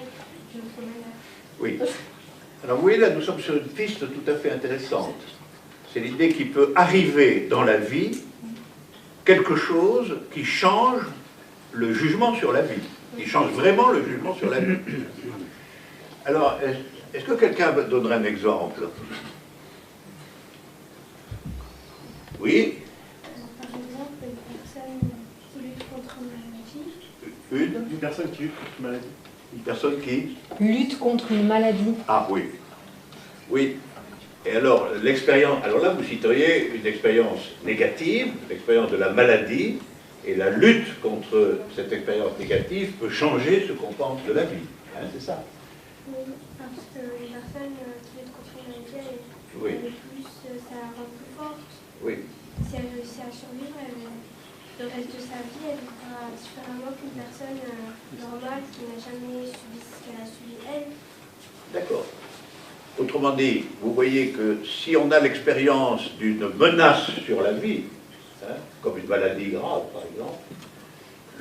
d'une autre manière.
Oui. Alors vous voyez là, nous sommes sur une piste tout à fait intéressante. C'est l'idée qu'il peut arriver dans la vie quelque chose qui change le jugement sur la vie, qui change vraiment le jugement sur la vie. Alors, est-ce que quelqu'un donnerait un exemple? Oui?
Par exemple, une personne qui lutte contre une maladie.
Une personne qui lutte contre une maladie.
Une personne qui
lutte contre une maladie.
Ah oui. Oui. Et alors, l'expérience, alors là, vous citeriez une expérience négative, l'expérience de la maladie, et la lutte contre cette expérience négative peut changer ce qu'on pense de la vie. Hein, c'est ça?
Oui, parce qu'une personne qui lutte contre une maladie,
Oui.
elle est plus, ça la rend plus forte.
Oui.
Si elle réussit à survivre, le reste de sa vie, elle vivra différemment qu'une personne normale qui n'a jamais subi ce qu'elle a subi elle.
D'accord. Autrement dit, vous voyez que si on a l'expérience d'une menace sur la vie, hein, comme une maladie grave par exemple,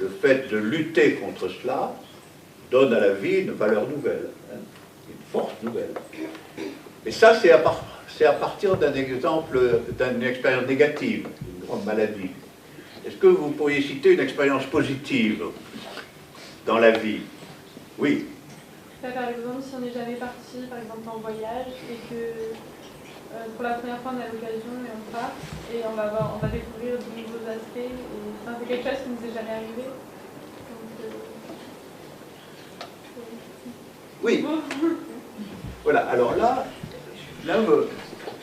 le fait de lutter contre cela donne à la vie une valeur nouvelle, hein, une force nouvelle. Et ça, c'est à partir d'un exemple, d'une expérience négative, d'une grande maladie. Est-ce que vous pourriez citer une expérience positive dans la vie? Oui.
Par exemple, si on n'est jamais parti, par exemple, en voyage, et que pour la première fois on a l'occasion et on part, et on va découvrir de nouveaux aspects, et enfin, c'est quelque chose qui ne nous est jamais arrivé. Donc,
oui. Voilà, alors là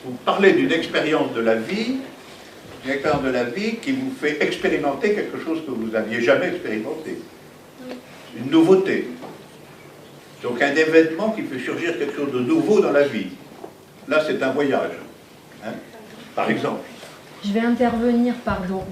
vous parlez d'une expérience de la vie, qui vous fait expérimenter quelque chose que vous n'aviez jamais expérimenté. Une nouveauté. Donc un événement qui fait surgir quelque chose de nouveau dans la vie. Là, c'est un voyage, hein, par exemple.
Je vais intervenir, pardon,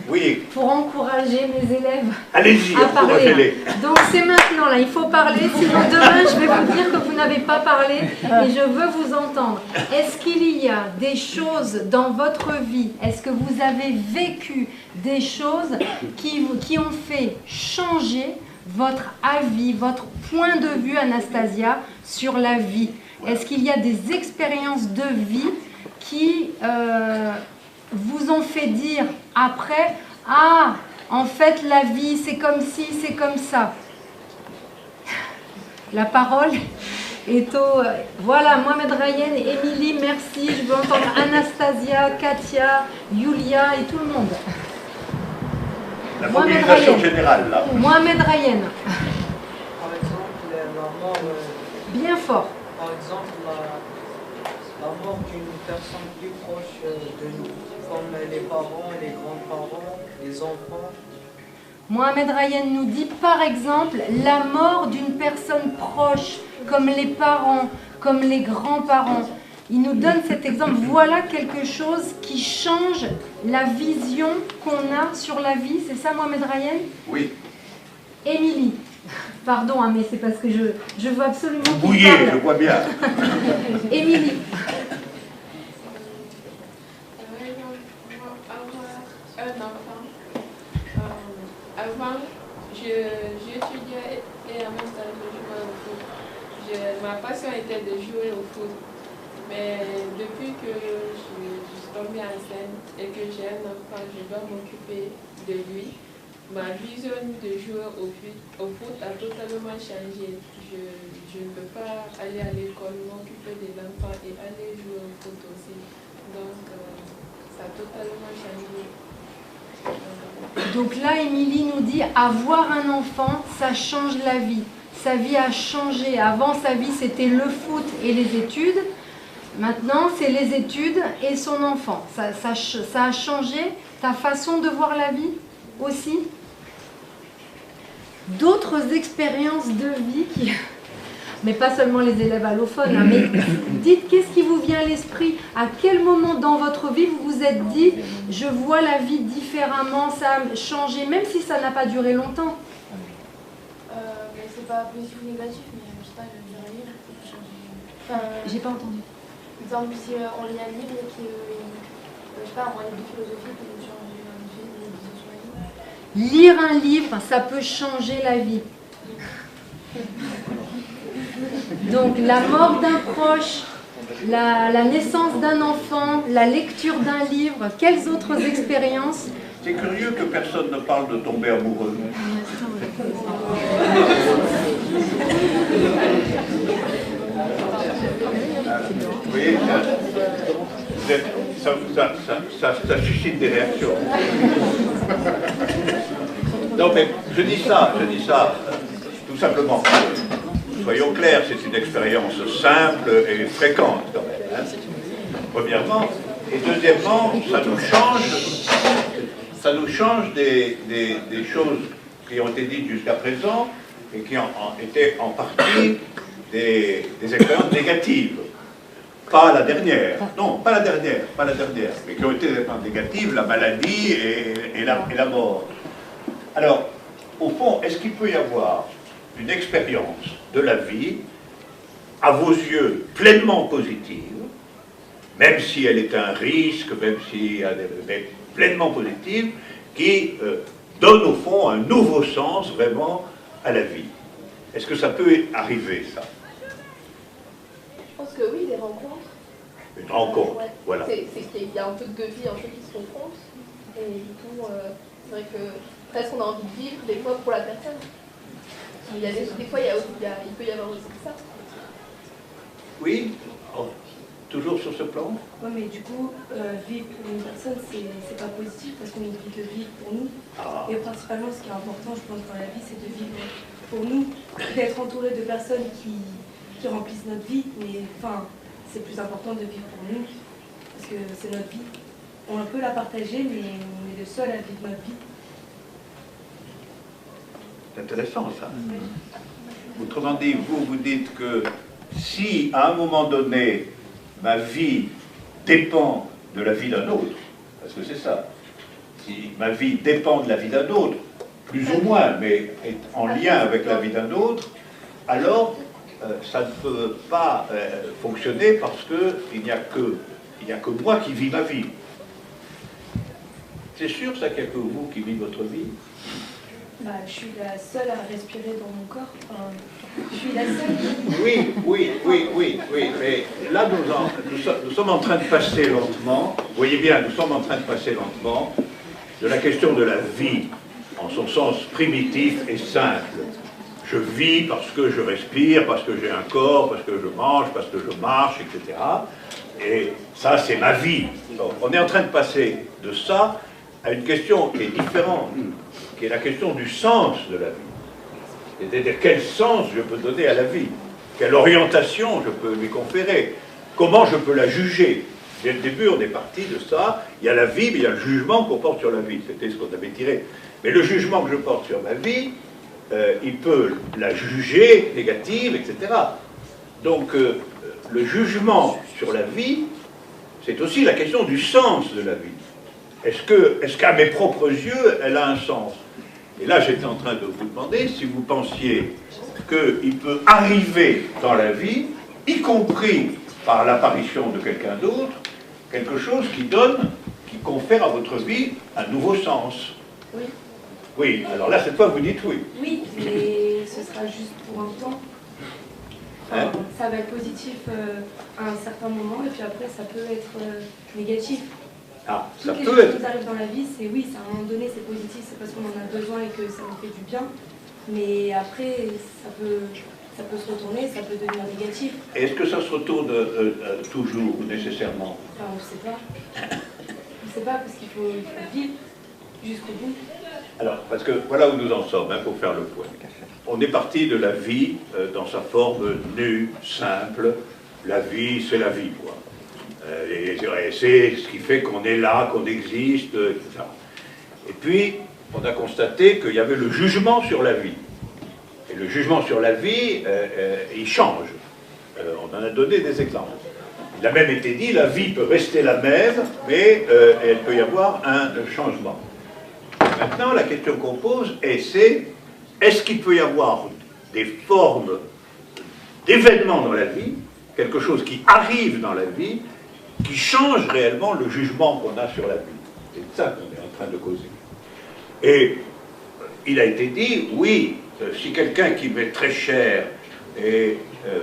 oui.
pour encourager mes élèves
Allez-y,
à parler.
encouragez-les.
Donc c'est maintenant, là, il faut parler, sinon demain je vais vous dire que vous n'avez pas parlé et je veux vous entendre. Est-ce qu'il y a des choses dans votre vie, est-ce que vous avez vécu des choses qui ont fait changer votre avis, votre point de vue, Anastasia, sur la vie? Est-ce qu'il y a des expériences de vie qui vous ont fait dire après, ah, en fait, la vie, c'est comme ci, c'est comme ça? La parole est au... Voilà, Mohamed Rayen, Émilie, merci. Je veux entendre Anastasia, Katia, Yulia et tout le monde.
La mobilisation générale, là.
Mohamed Rayen.
Par exemple, la mort...
Bien fort.
Par exemple, la mort d'une personne plus proche de nous, comme les parents, les grands-parents, les enfants.
Mohamed Rayen nous dit, par exemple, la mort d'une personne proche, comme les parents, comme les grands-parents. Il nous donne cet exemple. Voilà quelque chose qui change la vision qu'on a sur la vie. C'est ça, Mohamed Rayen?
Oui.
Émilie. Pardon, hein, mais c'est parce que je veux absolument qu'il
bouillez,
parle.
je vois bien.
Émilie.
Avoir un enfant. Avant, j'étudiais et en même temps je jouais au foot. Ma passion était de jouer au foot. Mais depuis que je suis tombée enceinte et que j'ai un enfant, je dois m'occuper de lui. Ma vision de jouer au foot a totalement changé. Je ne peux pas aller à l'école, m'occuper de l'enfant et aller jouer au foot aussi. Donc, ça a totalement changé.
Donc là, Émilie nous dit, avoir un enfant, ça change la vie. Sa vie a changé. Avant, sa vie, c'était le foot et les études. Maintenant, c'est les études et son enfant. Ça a changé ta façon de voir la vie aussi? d'autres expériences de vie qui... Mais pas seulement les élèves allophones, hein, mais dites qu'est-ce qui vous vient à l'esprit? À quel moment dans votre vie vous vous êtes dit « je vois la vie différemment, ça a changé », même si ça n'a pas duré longtemps?
Mais c'est pas positif ou négatif, mais je sais pas, je dirais un livre. Enfin,
j'ai pas entendu.
Par exemple, si on lit un livre et que, je sais pas, un livre de philosophie qui nous change une vie,
Lire un livre, ça peut changer la vie. Donc la mort d'un proche, la naissance d'un enfant, la lecture d'un livre, quelles autres expériences?
C'est curieux que personne ne parle de tomber amoureux. Vous voyez, ça suscite des réactions. Non mais je dis ça tout simplement. Soyons clairs, c'est une expérience simple et fréquente quand même, hein, premièrement. Et deuxièmement, ça nous change des choses qui ont été dites jusqu'à présent et qui ont été en partie des expériences négatives. Pas la dernière, non, pas la dernière, mais qui ont été des expériences négatives, la maladie et la mort. Alors, au fond, est-ce qu'il peut y avoir une expérience de la vie, à vos yeux, pleinement positive, même si elle est un risque, même si elle est pleinement positive, qui donne au fond un nouveau sens vraiment à la vie? Est-ce que ça peut arriver, ça?
Je pense que oui, des rencontres.
Une rencontre,
ouais.
Voilà.
C'est qu'il y a un peu de deux vies un peu qui se confrontent. Et du coup, c'est vrai que presque on a envie de vivre des fois pour la personne. Il y a des fois, il peut y avoir aussi ça.
Oui, toujours sur ce plan.
Oui, mais du coup, vivre pour une personne, c'est pas positif parce qu'on oublie de vivre pour nous.
Ah.
Et principalement, ce qui est important, je pense, dans la vie, c'est de vivre pour nous, d'être entouré de personnes qui remplissent notre vie. Mais enfin, c'est plus important de vivre pour nous parce que c'est notre vie. On peut la partager, mais on est le seul à vivre notre vie.
C'est intéressant, ça. Autrement dit, vous dites que si, à un moment donné, ma vie dépend de la vie d'un autre, parce que c'est ça, si ma vie dépend de la vie d'un autre, plus ou moins, mais est en lien avec la vie d'un autre, alors ça ne peut pas fonctionner parce qu'il n'y a que moi qui vis ma vie. C'est sûr, ça, qu'il n'y a que vous qui vivez votre vie?
Bah, je suis la seule à respirer dans mon corps. Enfin, je suis la seule.
Oui, mais là, nous sommes en train de passer lentement, vous voyez bien, nous sommes en train de passer lentement de la question de la vie, en son sens primitif et simple. Je vis parce que je respire, parce que j'ai un corps, parce que je mange, parce que je marche, etc. Et ça, c'est ma vie. Donc, on est en train de passer de ça à une question qui est différente, qui est la question du sens de la vie. C'est-à-dire quel sens je peux donner à la vie, quelle orientation je peux lui conférer, comment je peux la juger. Dès le début, on est parti de ça, il y a la vie, mais il y a le jugement qu'on porte sur la vie, c'était ce qu'on avait tiré. Mais le jugement que je porte sur ma vie, il peut la juger négative, etc. Donc, le jugement sur la vie, c'est aussi la question du sens de la vie. Est-ce qu'à mes propres yeux, elle a un sens? Et là, j'étais en train de vous demander si vous pensiez qu'il peut arriver dans la vie, y compris par l'apparition de quelqu'un d'autre, quelque chose qui confère à votre vie un nouveau sens.
Oui.
Oui, alors là, cette fois, vous dites oui.
Oui, mais ce sera juste pour un temps. Enfin, ça va être positif à un certain moment, et puis après, ça peut être négatif.
Ah, ça
Toutes
peut
les choses
être...
qui arrivent dans la vie, c'est oui, à un moment donné, c'est positif, c'est parce qu'on en a besoin et que ça nous fait du bien. Mais après, ça peut se retourner, ça peut devenir négatif.
Est-ce que ça se retourne toujours, nécessairement?
Enfin, on ne sait pas. On ne sait pas, parce qu'il faut vivre jusqu'au bout.
Alors, parce que voilà où nous en sommes, hein, pour faire le point. On est parti de la vie dans sa forme nue, simple. La vie, c'est la vie, quoi. Et c'est ce qui fait qu'on est là, qu'on existe, etc. Et puis, on a constaté qu'il y avait le jugement sur la vie. le jugement sur la vie, il change. On en a donné des exemples. Il a même été dit, la vie peut rester la même, mais il peut y avoir un changement. Maintenant, la question qu'on pose, est-ce qu'il peut y avoir des formes d'événements dans la vie, quelque chose qui arrive dans la vie, qui change réellement le jugement qu'on a sur la vie? C'est de ça qu'on est en train de causer. Et il a été dit, oui, si quelqu'un qui m'est très cher et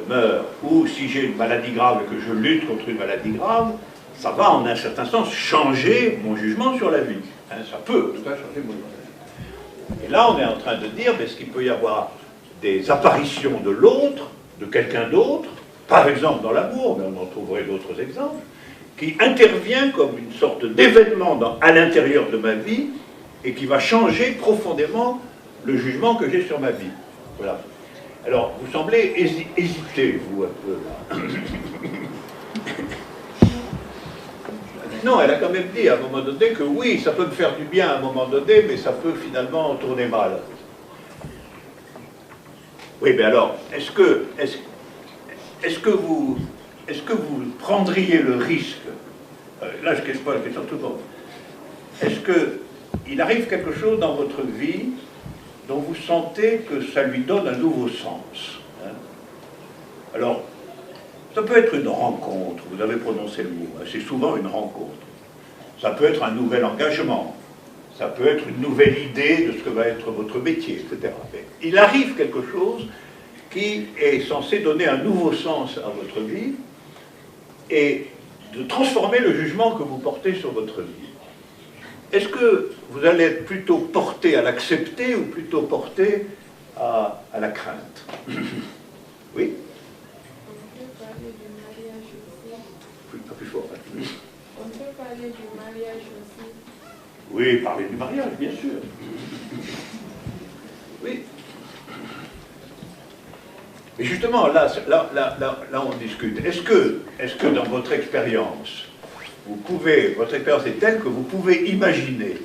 meurt, ou si j'ai une maladie grave et que je lutte contre une maladie grave, ça va en un certain sens changer mon jugement sur la vie. Hein, ça peut en tout cas changer mon jugement. Et là, on est en train de dire, est-ce qu'il peut y avoir des apparitions de l'autre, de quelqu'un d'autre, par exemple dans l'amour, mais on en trouverait d'autres exemples, qui intervient comme une sorte d'événement à l'intérieur de ma vie et qui va changer profondément le jugement que j'ai sur ma vie. Voilà. Alors, vous semblez hésiter, vous, un peu, là. Non, elle a quand même dit à un moment donné que oui, ça peut me faire du bien à un moment donné, mais ça peut finalement tourner mal. Oui, mais alors, est-ce que vous prendriez le risque, là je ne pose pas la question à tout le monde, est-ce qu'il arrive quelque chose dans votre vie dont vous sentez que ça lui donne un nouveau sens, hein? Alors, ça peut être une rencontre, vous avez prononcé le mot, hein, c'est souvent une rencontre. Ça peut être un nouvel engagement, ça peut être une nouvelle idée de ce que va être votre métier, etc. Mais il arrive quelque chose qui est censé donner un nouveau sens à votre vie et de transformer le jugement que vous portez sur votre vie. Est-ce que vous allez être plutôt porté à l'accepter ou plutôt porté à la crainte? Oui? Plus fort. Hein.
On peut parler du mariage aussi.
Oui, parler du mariage, bien sûr. Oui. Mais justement, là on discute. Est-ce que dans votre expérience, votre expérience est telle que vous pouvez imaginer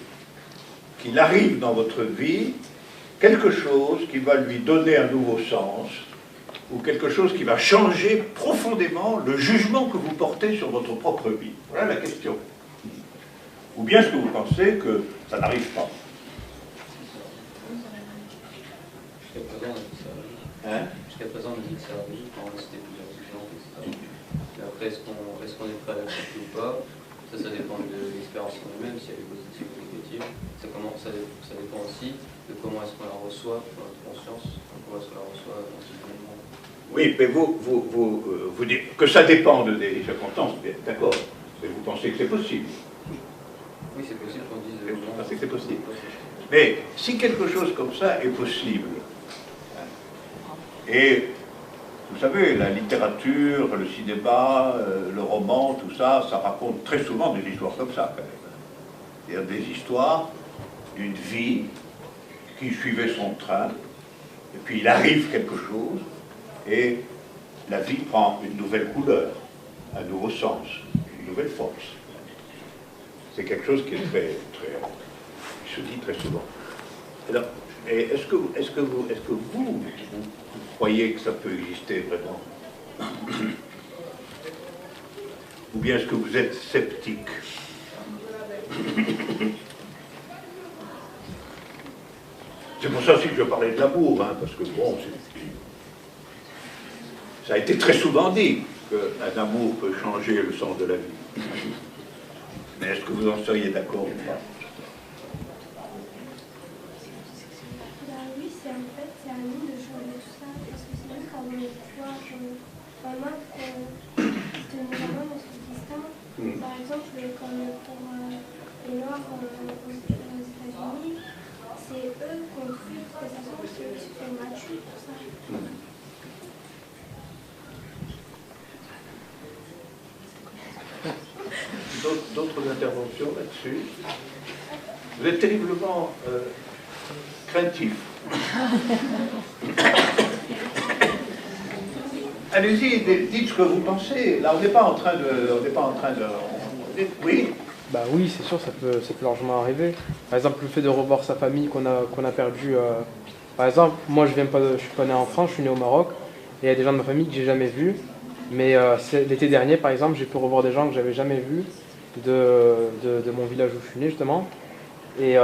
qu'il arrive dans votre vie quelque chose qui va lui donner un nouveau sens, ou quelque chose qui va changer profondément le jugement que vous portez sur votre propre vie? Voilà la question. Ou bien est-ce que vous pensez que ça n'arrive pas?
Jusqu'à présent, on dit que ça arrive quand on a cité plusieurs exemples, etc. Mais après, est-ce qu'on est prêt à l'accepter ou pas? Ça dépend de l'expérience en elle-même, si elle est positive ou négative. Ça dépend aussi de comment est-ce qu'on la reçoit dans notre conscience, comment est-ce qu'on la reçoit dans ce moment.
Oui, mais vous dites que ça dépend des circonstances, d'accord. Mais vous pensez que c'est possible?
Oui, c'est possible qu'on dise...
Vous pensez que c'est possible. Mais si quelque chose comme ça est possible, et vous savez, la littérature, le cinéma, le roman, tout ça, ça raconte très souvent des histoires comme ça, quand même. C'est-à-dire des histoires d'une vie qui suivait son train, et puis il arrive quelque chose, et la vie prend une nouvelle couleur, un nouveau sens, une nouvelle force. C'est quelque chose qui est qui se dit très souvent. Alors, est-ce que vous croyez que ça peut exister vraiment? Ou bien est-ce que vous êtes sceptique? C'est pour ça aussi que je parlais de l'amour, hein, parce que bon, ça a été très souvent dit qu'un amour peut changer le sens de la vie. Mais est-ce que vous en seriez d'accord ou pas?
Oui, c'est à nous de changer tout ça, parce que c'est juste qu'on veut pouvoir vraiment tenir la main dans ce distinct. Par exemple, comme pour les Noirs aux États-Unis, c'est eux qui ont cru que ça soit ceux qui se font gratuit, tout ça.
D'autres interventions là-dessus? Vous êtes terriblement craintif. Allez-y, dites ce que vous pensez. Là, on n'est pas en train de... Oui?
Bah oui, c'est sûr, ça peut largement arriver. Par exemple, le fait de revoir sa famille qu'on a perdu Par exemple, moi je suis pas né en France, je suis né au Maroc, et il y a des gens de ma famille que j'ai jamais vus. Mais l'été dernier, par exemple, j'ai pu revoir des gens que j'avais jamais vus de mon village où je suis né, justement. Et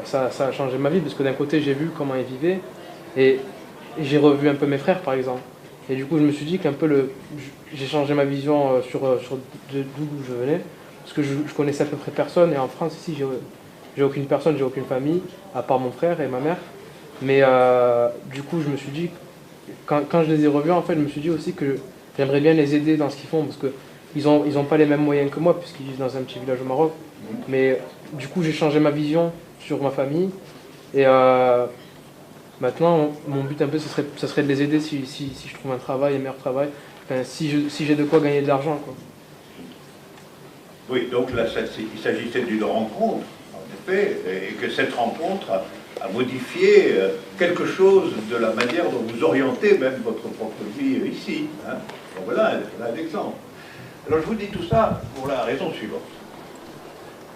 ça a changé ma vie, parce que d'un côté, j'ai vu comment ils vivaient, et j'ai revu un peu mes frères, par exemple. Et du coup, je me suis dit qu'un peu j'ai changé ma vision sur d'où je venais, parce que je connaissais à peu près personne, et en France, ici, j'ai aucune personne, j'ai aucune famille, à part mon frère et ma mère. Mais du coup, je me suis dit, quand je les ai revus, en fait, je me suis dit aussi que j'aimerais bien les aider dans ce qu'ils font, parce qu'ils ont pas les mêmes moyens que moi, puisqu'ils vivent dans un petit village au Maroc. Mais du coup, j'ai changé ma vision sur ma famille. Et maintenant, mon but un peu, ce serait de les aider si je trouve un travail, un meilleur travail. Enfin, si j'ai de quoi gagner de l'argent, quoi.
Oui, donc là, il s'agissait d'une rencontre, en effet, et que cette rencontre a modifié quelque chose de la manière dont vous orientez même votre propre vie ici. Hein. Donc voilà un exemple. Alors je vous dis tout ça pour la raison suivante.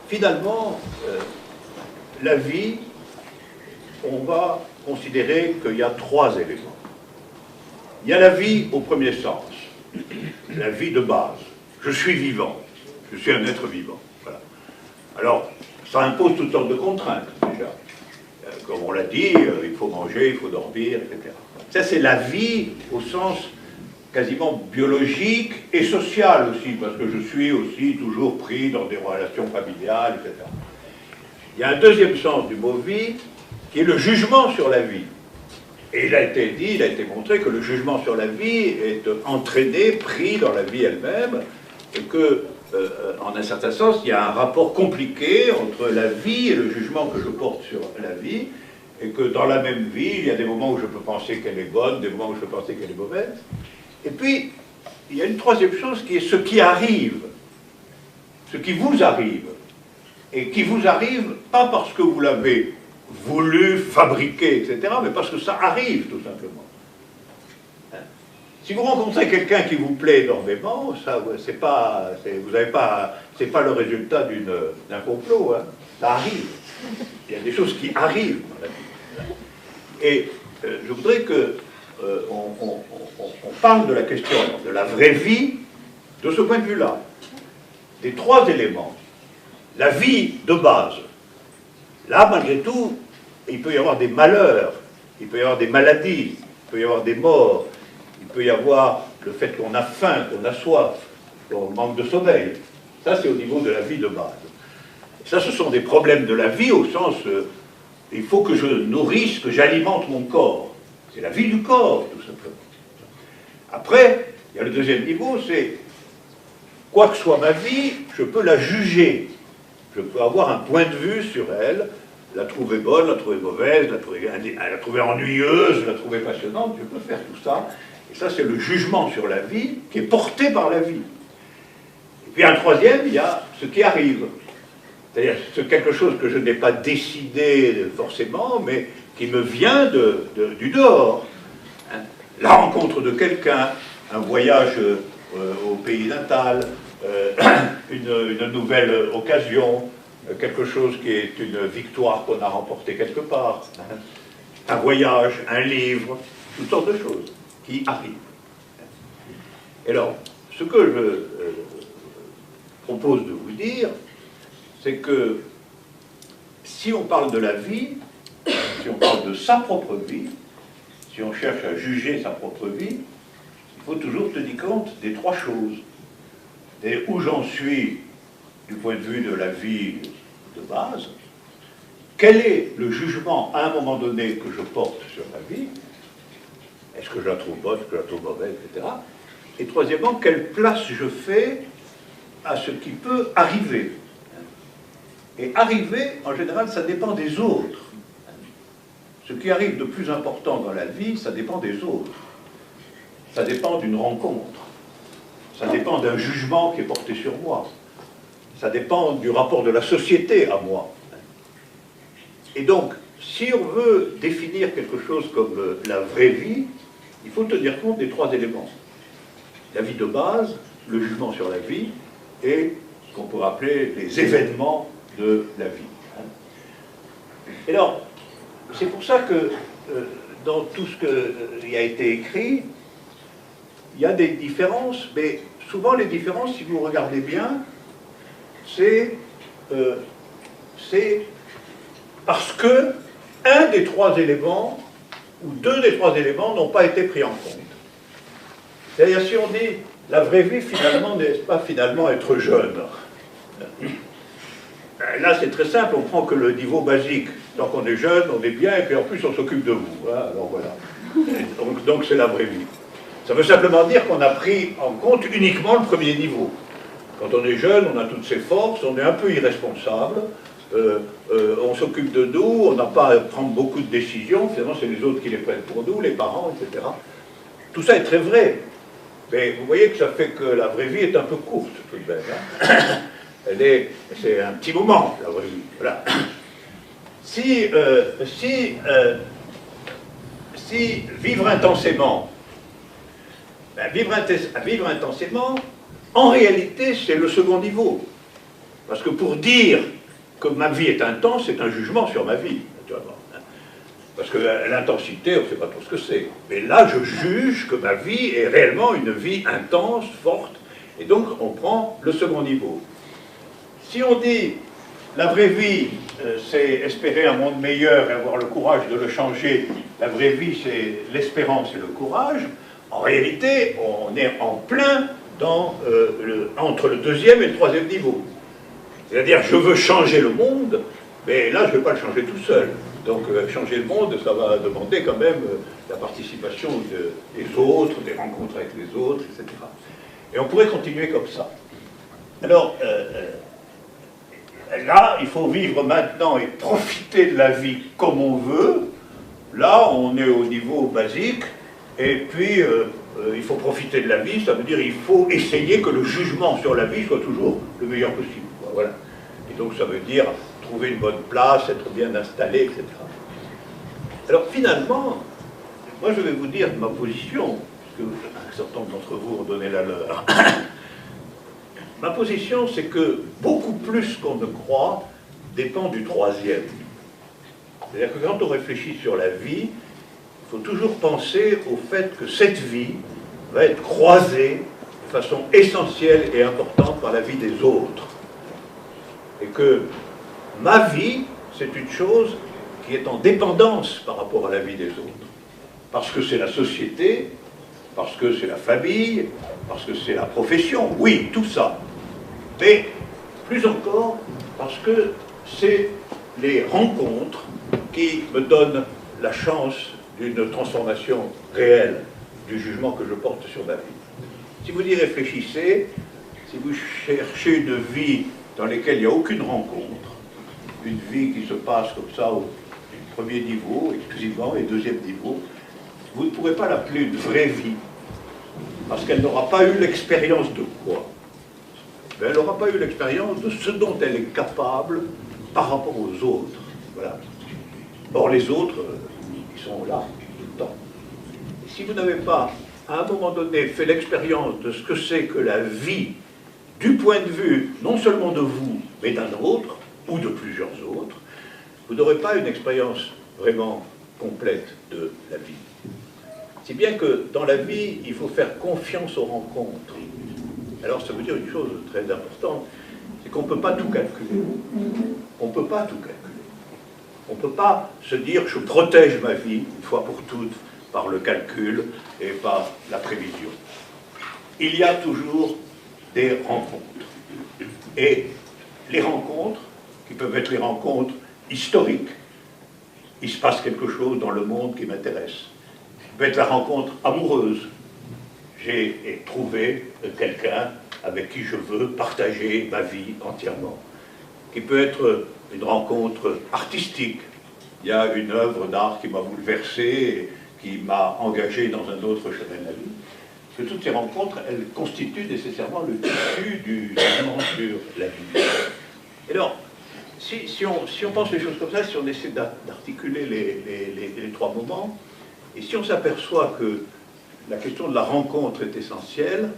Finalement, la vie, on va considérer qu'il y a trois éléments. Il y a la vie au premier sens, la vie de base. Je suis vivant, je suis un être vivant. Voilà. Alors, ça impose toutes sortes de contraintes, déjà. Comme on l'a dit, il faut manger, il faut dormir, etc. Ça, c'est la vie au sens quasiment biologique et social aussi, parce que je suis aussi toujours pris dans des relations familiales, etc. Il y a un deuxième sens du mot vie, qui est le jugement sur la vie. Et il a été dit, il a été montré que le jugement sur la vie est entraîné, pris dans la vie elle-même, et que, en un certain sens, il y a un rapport compliqué entre la vie et le jugement que je porte sur la vie, et que dans la même vie, il y a des moments où je peux penser qu'elle est bonne, des moments où je peux penser qu'elle est mauvaise. Et puis, il y a une troisième chose qui est ce qui arrive, ce qui vous arrive, et qui vous arrive pas parce que vous l'avez voulu, fabriquer, etc., mais parce que ça arrive, tout simplement. Hein? Si vous rencontrez quelqu'un qui vous plaît énormément, ça, c'est pas le résultat d'un complot, hein. Ça arrive. Il y a des choses qui arrivent dans la vie. Et je voudrais que on parle de la question de la vraie vie de ce point de vue-là. Des trois éléments. La vie de base. Là, malgré tout, il peut y avoir des malheurs, il peut y avoir des maladies, il peut y avoir des morts, il peut y avoir le fait qu'on a faim, qu'on a soif, qu'on manque de sommeil. Ça, c'est au niveau de la vie de base. Ça, ce sont des problèmes de la vie au sens, il faut que je nourrisse, que j'alimente mon corps. C'est la vie du corps, tout simplement. Après, il y a le deuxième niveau, c'est, quoi que soit ma vie, je peux la juger. Je peux avoir un point de vue sur elle, la trouver bonne, la trouver mauvaise, la trouver ennuyeuse, la trouver passionnante, je peux faire tout ça. Et ça, c'est le jugement sur la vie qui est porté par la vie. Et puis un troisième, il y a ce qui arrive. C'est-à-dire, c'est quelque chose que je n'ai pas décidé forcément, mais qui me vient du dehors. Hein. La rencontre de quelqu'un, un voyage au pays natal, une nouvelle occasion, quelque chose qui est une victoire qu'on a remportée quelque part, hein. Un voyage, un livre, toutes sortes de choses qui arrivent. Et alors, ce que je propose de vous dire, c'est que si on parle de la vie, si on parle de sa propre vie, si on cherche à juger sa propre vie, il faut toujours tenir compte des trois choses. Et où j'en suis du point de vue de la vie de base, quel est le jugement à un moment donné que je porte sur ma vie, est-ce que je la trouve bonne, est-ce que je la trouve mauvaise, etc. Et troisièmement, quelle place je fais à ce qui peut arriver. Et arriver, en général, ça dépend des autres. Ce qui arrive de plus important dans la vie, ça dépend des autres. Ça dépend d'une rencontre. Ça dépend d'un jugement qui est porté sur moi. Ça dépend du rapport de la société à moi. Et donc, si on veut définir quelque chose comme la vraie vie, il faut tenir compte des trois éléments. La vie de base, le jugement sur la vie, et ce qu'on pourrait appeler les événements de la vie. Et alors, c'est pour ça que dans tout ce qui a été écrit, il y a des différences, mais souvent les différences, si vous regardez bien, c'est parce que un des trois éléments, ou deux des trois éléments, n'ont pas été pris en compte. C'est-à-dire, si on dit la vraie vie, finalement, n'est-ce pas finalement être jeune? Là, c'est très simple, on prend que le niveau basique. Tant qu'on est jeune, on est bien, et puis en plus, on s'occupe de vous. Hein, alors voilà. Donc c'est la vraie vie. Ça veut simplement dire qu'on a pris en compte uniquement le premier niveau. Quand on est jeune, on a toutes ses forces, on est un peu irresponsable, on s'occupe de nous, on n'a pas à prendre beaucoup de décisions, finalement c'est les autres qui les prennent pour nous, les parents, etc. Tout ça est très vrai, mais vous voyez que ça fait que la vraie vie est un peu courte tout de même. Hein. C'est un petit moment, la vraie vie. Voilà. Si vivre intensément, vivre intensément, en réalité, c'est le second niveau. Parce que pour dire que ma vie est intense, c'est un jugement sur ma vie, naturellement. Parce que l'intensité, on ne sait pas trop ce que c'est. Mais là, je juge que ma vie est réellement une vie intense, forte, et donc on prend le second niveau. Si on dit la vraie vie, c'est espérer un monde meilleur et avoir le courage de le changer, la vraie vie, c'est l'espérance et le courage, en réalité, on est en plein entre le deuxième et le troisième niveau. C'est-à-dire, je veux changer le monde, mais là, je ne vais pas le changer tout seul. Donc, changer le monde, ça va demander quand même la participation des autres, des rencontres avec les autres, etc. Et on pourrait continuer comme ça. Alors, là, il faut vivre maintenant et profiter de la vie comme on veut. Là, on est au niveau basique, et puis il faut profiter de la vie, ça veut dire qu'il faut essayer que le jugement sur la vie soit toujours le meilleur possible. Voilà. Et donc ça veut dire trouver une bonne place, être bien installé, etc. Alors finalement, moi je vais vous dire ma position, puisque un certain nombre d'entre vous ont donné la leur. Ma position, c'est que beaucoup plus qu'on ne croit dépend du troisième. C'est-à-dire que quand on réfléchit sur la vie, il faut toujours penser au fait que cette vie va être croisée de façon essentielle et importante par la vie des autres. Et que ma vie, c'est une chose qui est en dépendance par rapport à la vie des autres. Parce que c'est la société, parce que c'est la famille, parce que c'est la profession, oui, tout ça. Mais plus encore, parce que c'est les rencontres qui me donnent la chance d'une transformation réelle du jugement que je porte sur ma vie. Si vous y réfléchissez, si vous cherchez une vie dans laquelle il n'y a aucune rencontre, une vie qui se passe comme ça au premier niveau, exclusivement, et deuxième niveau, vous ne pourrez pas l'appeler une vraie vie, parce qu'elle n'aura pas eu l'expérience de quoi? Elle n'aura pas eu l'expérience de ce dont elle est capable par rapport aux autres. Voilà. Or, les autres, ils sont là tout le temps. Et si vous n'avez pas, à un moment donné, fait l'expérience de ce que c'est que la vie, du point de vue non seulement de vous, mais d'un autre, ou de plusieurs autres, vous n'aurez pas une expérience vraiment complète de la vie. Si bien que dans la vie, il faut faire confiance aux rencontres. Alors ça veut dire une chose très importante, c'est qu'on ne peut pas tout calculer. On ne peut pas tout calculer. On ne peut pas se dire je protège ma vie une fois pour toutes par le calcul et par la prévision. Il y a toujours des rencontres. Et les rencontres, qui peuvent être les rencontres historiques, il se passe quelque chose dans le monde qui m'intéresse. Ça peut être la rencontre amoureuse. J'ai trouvé quelqu'un avec qui je veux partager ma vie entièrement. Qui peut être une rencontre artistique. Il y a une œuvre d'art qui m'a bouleversé, et qui m'a engagé dans un autre chemin de la vie. Que toutes ces rencontres, elles constituent nécessairement le tissu du jugement sur la vie. Et alors, si on pense les choses comme ça, si on essaie d'articuler les trois moments, et si on s'aperçoit que la question de la rencontre est essentielle,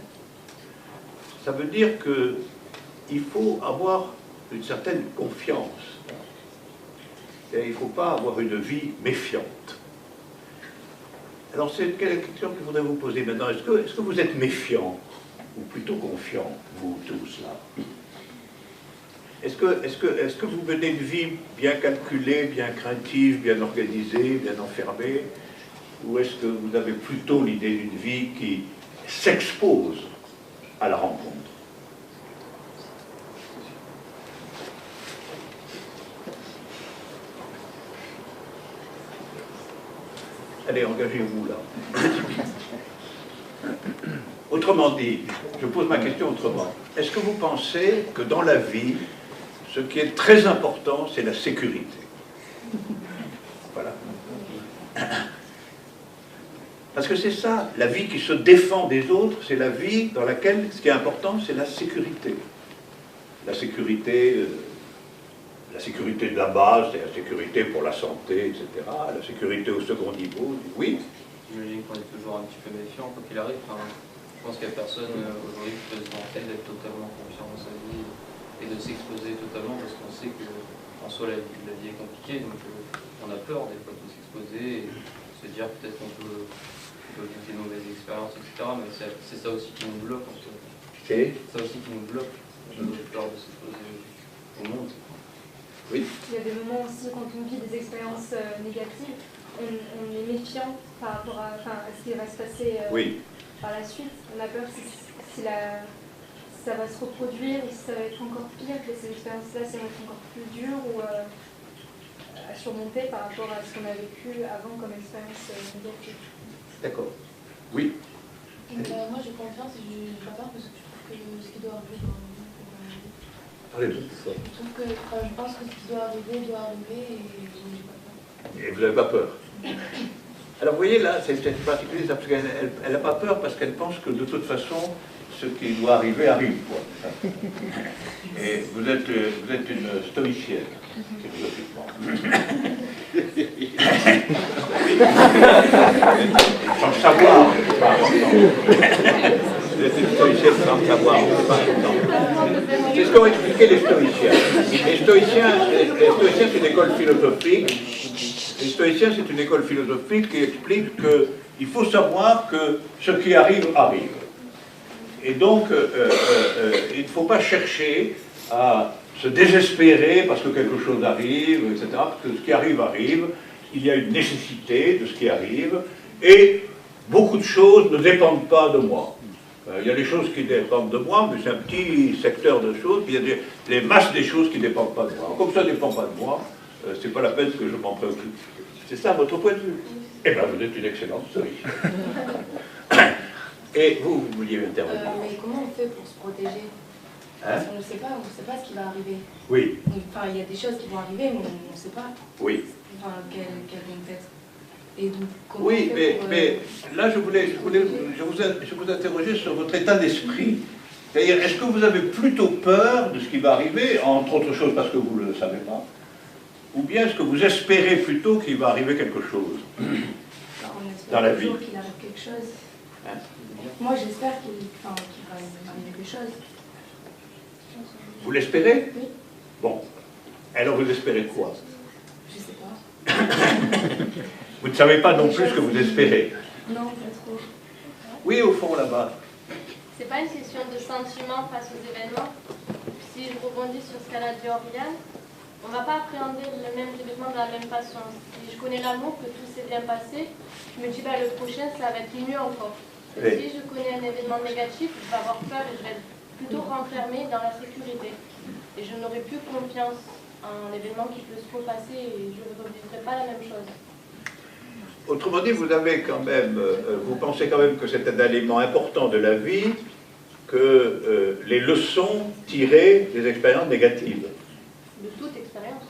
ça veut dire qu'il faut avoir une certaine confiance. il ne faut pas avoir une vie méfiante. Alors, c'est quelle question que je voudrais vous poser maintenant? Est-ce que vous êtes méfiant, ou plutôt confiant, vous tous là? Est-ce que vous menez une vie bien calculée, bien craintive, bien organisée, bien enfermée? Ou est-ce que vous avez plutôt l'idée d'une vie qui s'expose à la rencontre? Allez, engagez-vous là. Autrement dit, je pose ma question autrement. Est-ce que vous pensez que dans la vie, ce qui est très important, c'est la sécurité? Voilà. Parce que c'est ça, la vie qui se défend des autres, c'est la vie dans laquelle ce qui est important, c'est la sécurité. La sécurité de la base, c'est la sécurité pour la santé, etc. La sécurité au second niveau, oui.
J'imagine qu'on est toujours un petit peu méfiant, quoi qu'il arrive. Enfin, je pense qu'il n'y a personne aujourd'hui qui peut se vanter d'être totalement confiant dans sa vie et de s'exposer totalement parce qu'on sait qu'en soi la vie est compliquée, donc on a peur des fois de s'exposer et se dire peut-être qu'on peut vivre des mauvaises expériences, etc. Mais c'est ça aussi qui nous bloque en fait.
C'est
ça aussi qui nous bloque. On a peur de s'exposer au monde.
Oui.
Il y a des moments aussi quand on vit des expériences négatives, on est méfiant par rapport à ce qui va se passer par la suite. On a peur si ça va se reproduire ou si ça va être encore pire, que ces expériences-là ça va être encore plus dur ou à surmonter par rapport à ce qu'on a vécu avant comme expérience négative.
D'accord. Oui.
Moi j'ai confiance et j'ai pas peur parce que je trouve que ce qui doit arriver quand même. Je trouve que je pense que ce qui doit arriver et j'ai pas peur.
Et vous n'avez pas peur? Alors vous voyez là, c'est particulier parce qu'elle n'a pas peur parce qu'elle pense que de toute façon, ce qui doit arriver arrive. Quoi. Et vous êtes une stoïcienne, philosophiquement. Sans le savoir, c'est pas important. Vous êtes une stoïcienne sans le savoir, c'est pas important. C'est ce qu'ont expliqué les stoïciens. Les stoïciens, c'est une école philosophique. Les stoïciens, c'est une école philosophique qui explique qu'il faut savoir que ce qui arrive, arrive. Et donc, il ne faut pas chercher à se désespérer parce que quelque chose arrive, etc. Parce que ce qui arrive, arrive. Il y a une nécessité de ce qui arrive. Et beaucoup de choses ne dépendent pas de moi. Il y a des choses qui dépendent de moi, mais c'est un petit secteur de choses. Puis il y a les masses des choses qui ne dépendent pas de moi. Comme ça ne dépend pas de moi, c'est pas la peine que je m'en préoccupe. C'est ça votre point de vue? Eh bien, vous êtes une excellente stoïcienne. Et vous vouliez intervenir?
Mais comment on fait pour se protéger? Parce qu'on ne sait pas ce qui va arriver.
Oui.
Enfin, il y a des choses qui vont arriver, mais on ne sait pas.
Oui.
Enfin, quelles vont être. Et donc, comment
oui,
on fait
mais là, je vous interroger sur votre état d'esprit. C'est-à-dire, est-ce que vous avez plutôt peur de ce qui va arriver, entre autres choses parce que vous ne le savez pas, ou bien est-ce que vous espérez plutôt qu'il va arriver quelque chose dans la vie?
On espère toujours qu'il arrive quelque chose. Hein? Moi, j'espère qu'il va arriver quelque chose.
Vous l'espérez?
Oui.
Bon. Alors, vous espérez quoi?
Je ne sais pas.
Vous ne savez pas non plus ce que vous espérez?
Non, pas trop.
Oui, au fond, là-bas.
C'est pas une question de sentiment face aux événements. Si je rebondis sur ce qu'elle a dit Oriane, on ne va pas appréhender le même événement de la même façon. Si je connais l'amour, que tout s'est bien passé, je me dis le prochain, ça va être mieux encore. Et si je connais un événement négatif, je vais avoir peur et je vais être plutôt renfermée dans la sécurité. Et je n'aurai plus confiance en un événement qui peut se repasser et je ne revivrai pas la même chose.
Autrement dit, vous avez quand même, vous pensez quand même que c'est un élément important de la vie que les leçons tirées des expériences négatives.
De toute expérience.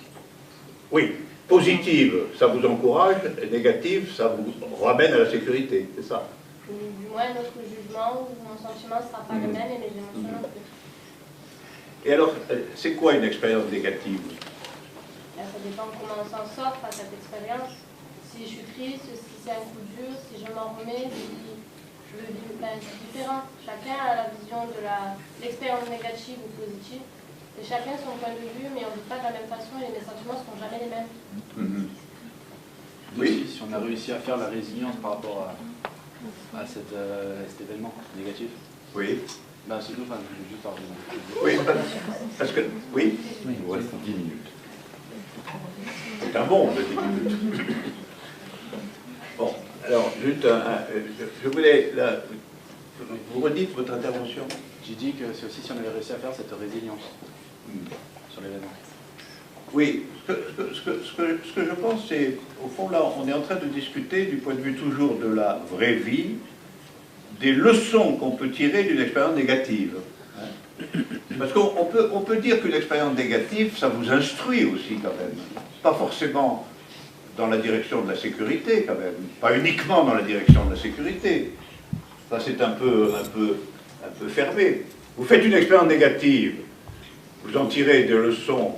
Oui, positive, ça vous encourage, et négative, ça vous ramène à la sécurité, c'est ça?
Du moins, notre jugement ou mon sentiment ne sera pas le même et mes émotions non plus.
Et alors, c'est quoi une expérience négative?
Ça dépend comment on s'en sort face à cette expérience. Si je suis triste, si c'est un coup dur, si je m'en remets, si je veux vivre, c'est différent. Chacun a la vision de l'expérience négative ou positive. C'est chacun son point de vue, mais on ne vit pas de la même façon et les sentiments ne seront jamais les mêmes.
Oui. Si on a réussi à faire la résilience par rapport à cet événement négatif.
Oui.
Ben, c'est tout, enfin, je vais juste argumenter.
Oui, parce que, oui,
il nous reste 10 minutes.
C'est un bon de 10 minutes. Bon, alors, juste je voulais, là, vous redites votre intervention.
J'ai dit que c'est aussi si on avait réussi à faire cette résilience sur l'événement.
Oui, ce que je pense, c'est, au fond, là, on est en train de discuter du point de vue toujours de la vraie vie, des leçons qu'on peut tirer d'une expérience négative. Parce qu'on peut dire qu'une expérience négative, ça vous instruit aussi quand même. Pas forcément dans la direction de la sécurité quand même, pas uniquement dans la direction de la sécurité. Ça c'est un peu fermé. Vous faites une expérience négative, vous en tirez des leçons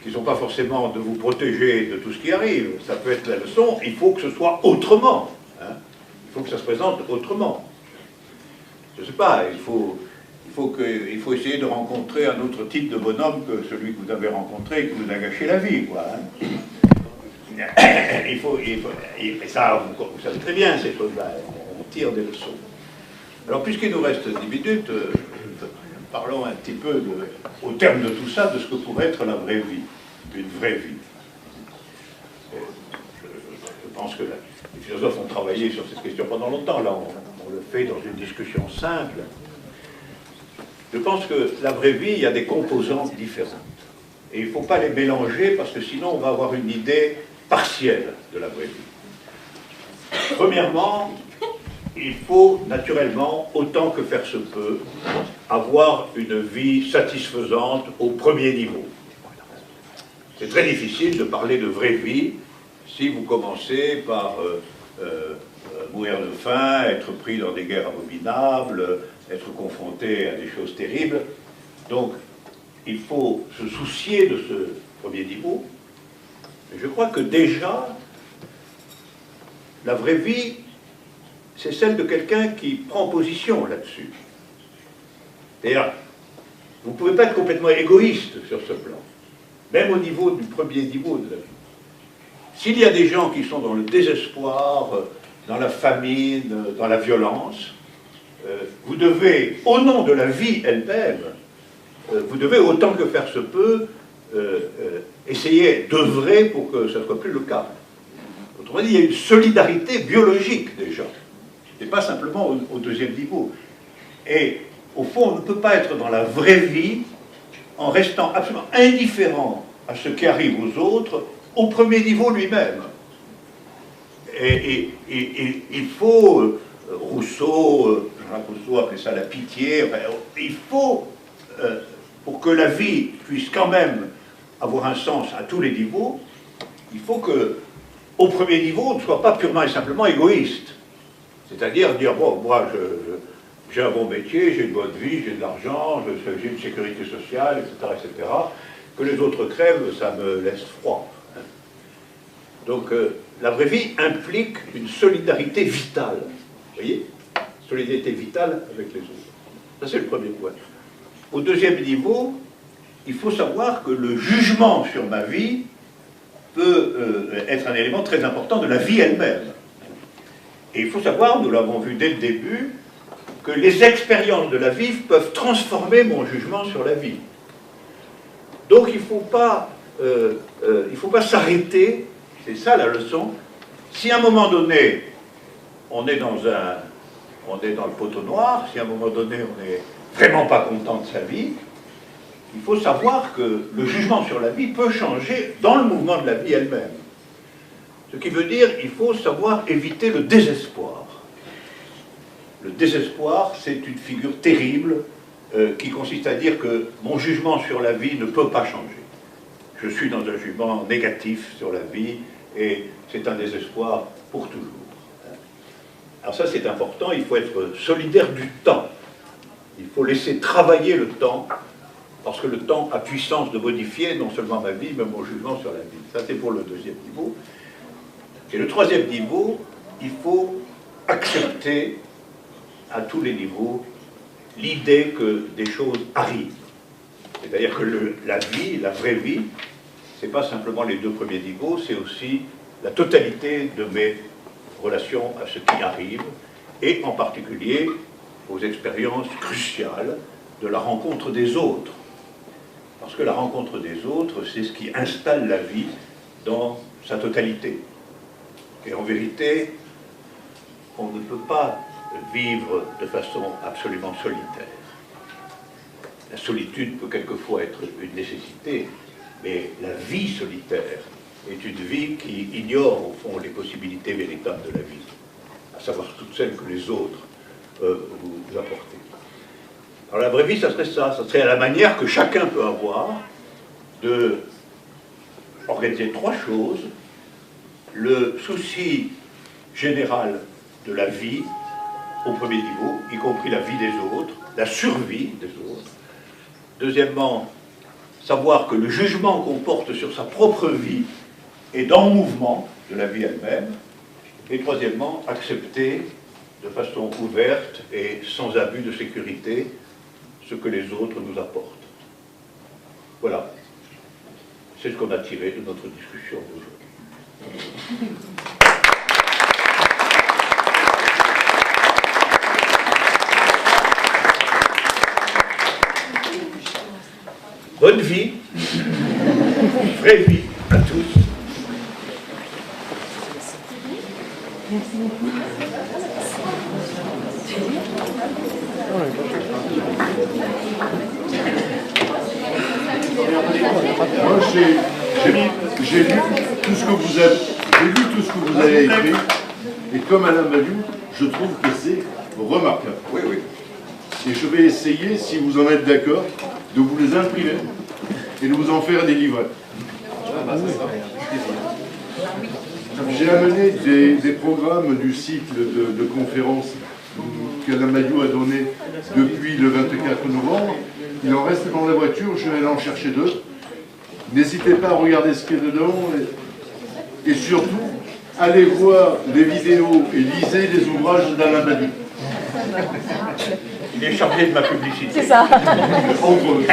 qui ne sont pas forcément de vous protéger de tout ce qui arrive. Ça peut être la leçon, il faut que ce soit autrement. Hein. Il faut que ça se présente autrement. Je ne sais pas, il faut essayer de rencontrer un autre type de bonhomme que celui que vous avez rencontré et qui vous a gâché la vie, quoi. Hein. Et ça, vous savez très bien ces choses-là, on tire des leçons. Alors, puisqu'il nous reste 10 minutes, parlons un petit peu, au terme de tout ça, de ce que pourrait être la vraie vie, une vraie vie. Je pense que les philosophes ont travaillé sur cette question pendant longtemps, là on le fait dans une discussion simple. Je pense que la vraie vie, il y a des composantes différentes. Et il ne faut pas les mélanger parce que sinon on va avoir une idée partielle de la vraie vie. Premièrement, il faut naturellement, autant que faire se peut, avoir une vie satisfaisante au premier niveau. C'est très difficile de parler de vraie vie si vous commencez par mourir de faim, être pris dans des guerres abominables, être confronté à des choses terribles. Donc, il faut se soucier de ce premier niveau. Et je crois que déjà, la vraie vie, c'est celle de quelqu'un qui prend position là-dessus. C'est-à-dire, vous ne pouvez pas être complètement égoïste sur ce plan, même au niveau du premier niveau de la vie. S'il y a des gens qui sont dans le désespoir, dans la famine, dans la violence, vous devez, au nom de la vie elle-même, vous devez, autant que faire se peut, essayer d'œuvrer pour que ça ne soit plus le cas. Autrement dit, il y a une solidarité biologique déjà, et pas simplement au deuxième niveau. Et au fond, on ne peut pas être dans la vraie vie en restant absolument indifférent à ce qui arrive aux autres au premier niveau lui-même. Et il faut, Jean-Jacques Rousseau appelait ça la pitié, enfin, il faut, pour que la vie puisse quand même avoir un sens à tous les niveaux, il faut que, au premier niveau, on ne soit pas purement et simplement égoïste. C'est-à-dire dire, bon, moi, j'ai un bon métier, j'ai une bonne vie, j'ai de l'argent, j'ai une sécurité sociale, etc., etc. Que les autres crèvent, ça me laisse froid. Donc, la vraie vie implique une solidarité vitale. Vous voyez? Solidarité vitale avec les autres. Ça, c'est le premier point. Au deuxième niveau, il faut savoir que le jugement sur ma vie peut être un élément très important de la vie elle-même. Et il faut savoir, nous l'avons vu dès le début, que les expériences de la vie peuvent transformer mon jugement sur la vie. Donc il ne faut pas s'arrêter, c'est ça la leçon. Si à un moment donné, on est dans le poteau noir, si à un moment donné on n'est vraiment pas content de sa vie, il faut savoir que le jugement sur la vie peut changer dans le mouvement de la vie elle-même. Ce qui veut dire qu'il faut savoir éviter le désespoir. Le désespoir, c'est une figure terrible qui consiste à dire que mon jugement sur la vie ne peut pas changer. Je suis dans un jugement négatif sur la vie et c'est un désespoir pour toujours. Alors ça, c'est important, il faut être solidaire du temps. Il faut laisser travailler le temps, parce que le temps a puissance de modifier non seulement ma vie, mais mon jugement sur la vie. Ça, c'est pour le deuxième niveau. Et le troisième niveau, il faut accepter à tous les niveaux l'idée que des choses arrivent. C'est-à-dire que la vie, la vraie vie, c'est pas simplement les 2 premiers niveaux, c'est aussi la totalité de mes relations à ce qui arrive, et en particulier aux expériences cruciales de la rencontre des autres. Parce que la rencontre des autres, c'est ce qui installe la vie dans sa totalité. Et en vérité, on ne peut pas vivre de façon absolument solitaire. La solitude peut quelquefois être une nécessité, mais la vie solitaire est une vie qui ignore au fond les possibilités véritables de la vie, à savoir toutes celles que les autres peuvent vous apporter. Alors la vraie vie, ça serait à la manière que chacun peut avoir de organiser 3 choses: le souci général de la vie au premier niveau, y compris la vie des autres, la survie des autres. Deuxièmement, savoir que le jugement qu'on porte sur sa propre vie est dans le mouvement de la vie elle-même. Et troisièmement, accepter de façon ouverte et sans abus de sécurité ce que les autres nous apportent. Voilà. C'est ce qu'on a tiré de notre discussion d'aujourd'hui. Bonne vie, vraie vie à tous.
Merci beaucoup.
Moi, j'ai lu tout ce que vous avez, écrit, et comme Alain Badiou, je trouve que c'est remarquable.
Oui, oui.
Et je vais essayer, si vous en êtes d'accord, de vous les imprimer et de vous en faire des livrets. J'ai amené des programmes du cycle de conférences qu'Alain Badiou a donné depuis le 24 novembre. Il en reste dans la voiture, je vais aller en chercher 2. N'hésitez pas à regarder ce qu'il y a dedans et surtout, allez voir les vidéos et lisez les ouvrages d'Alain Badiou.
Il est chargé de ma publicité.
C'est ça.
Entre autres.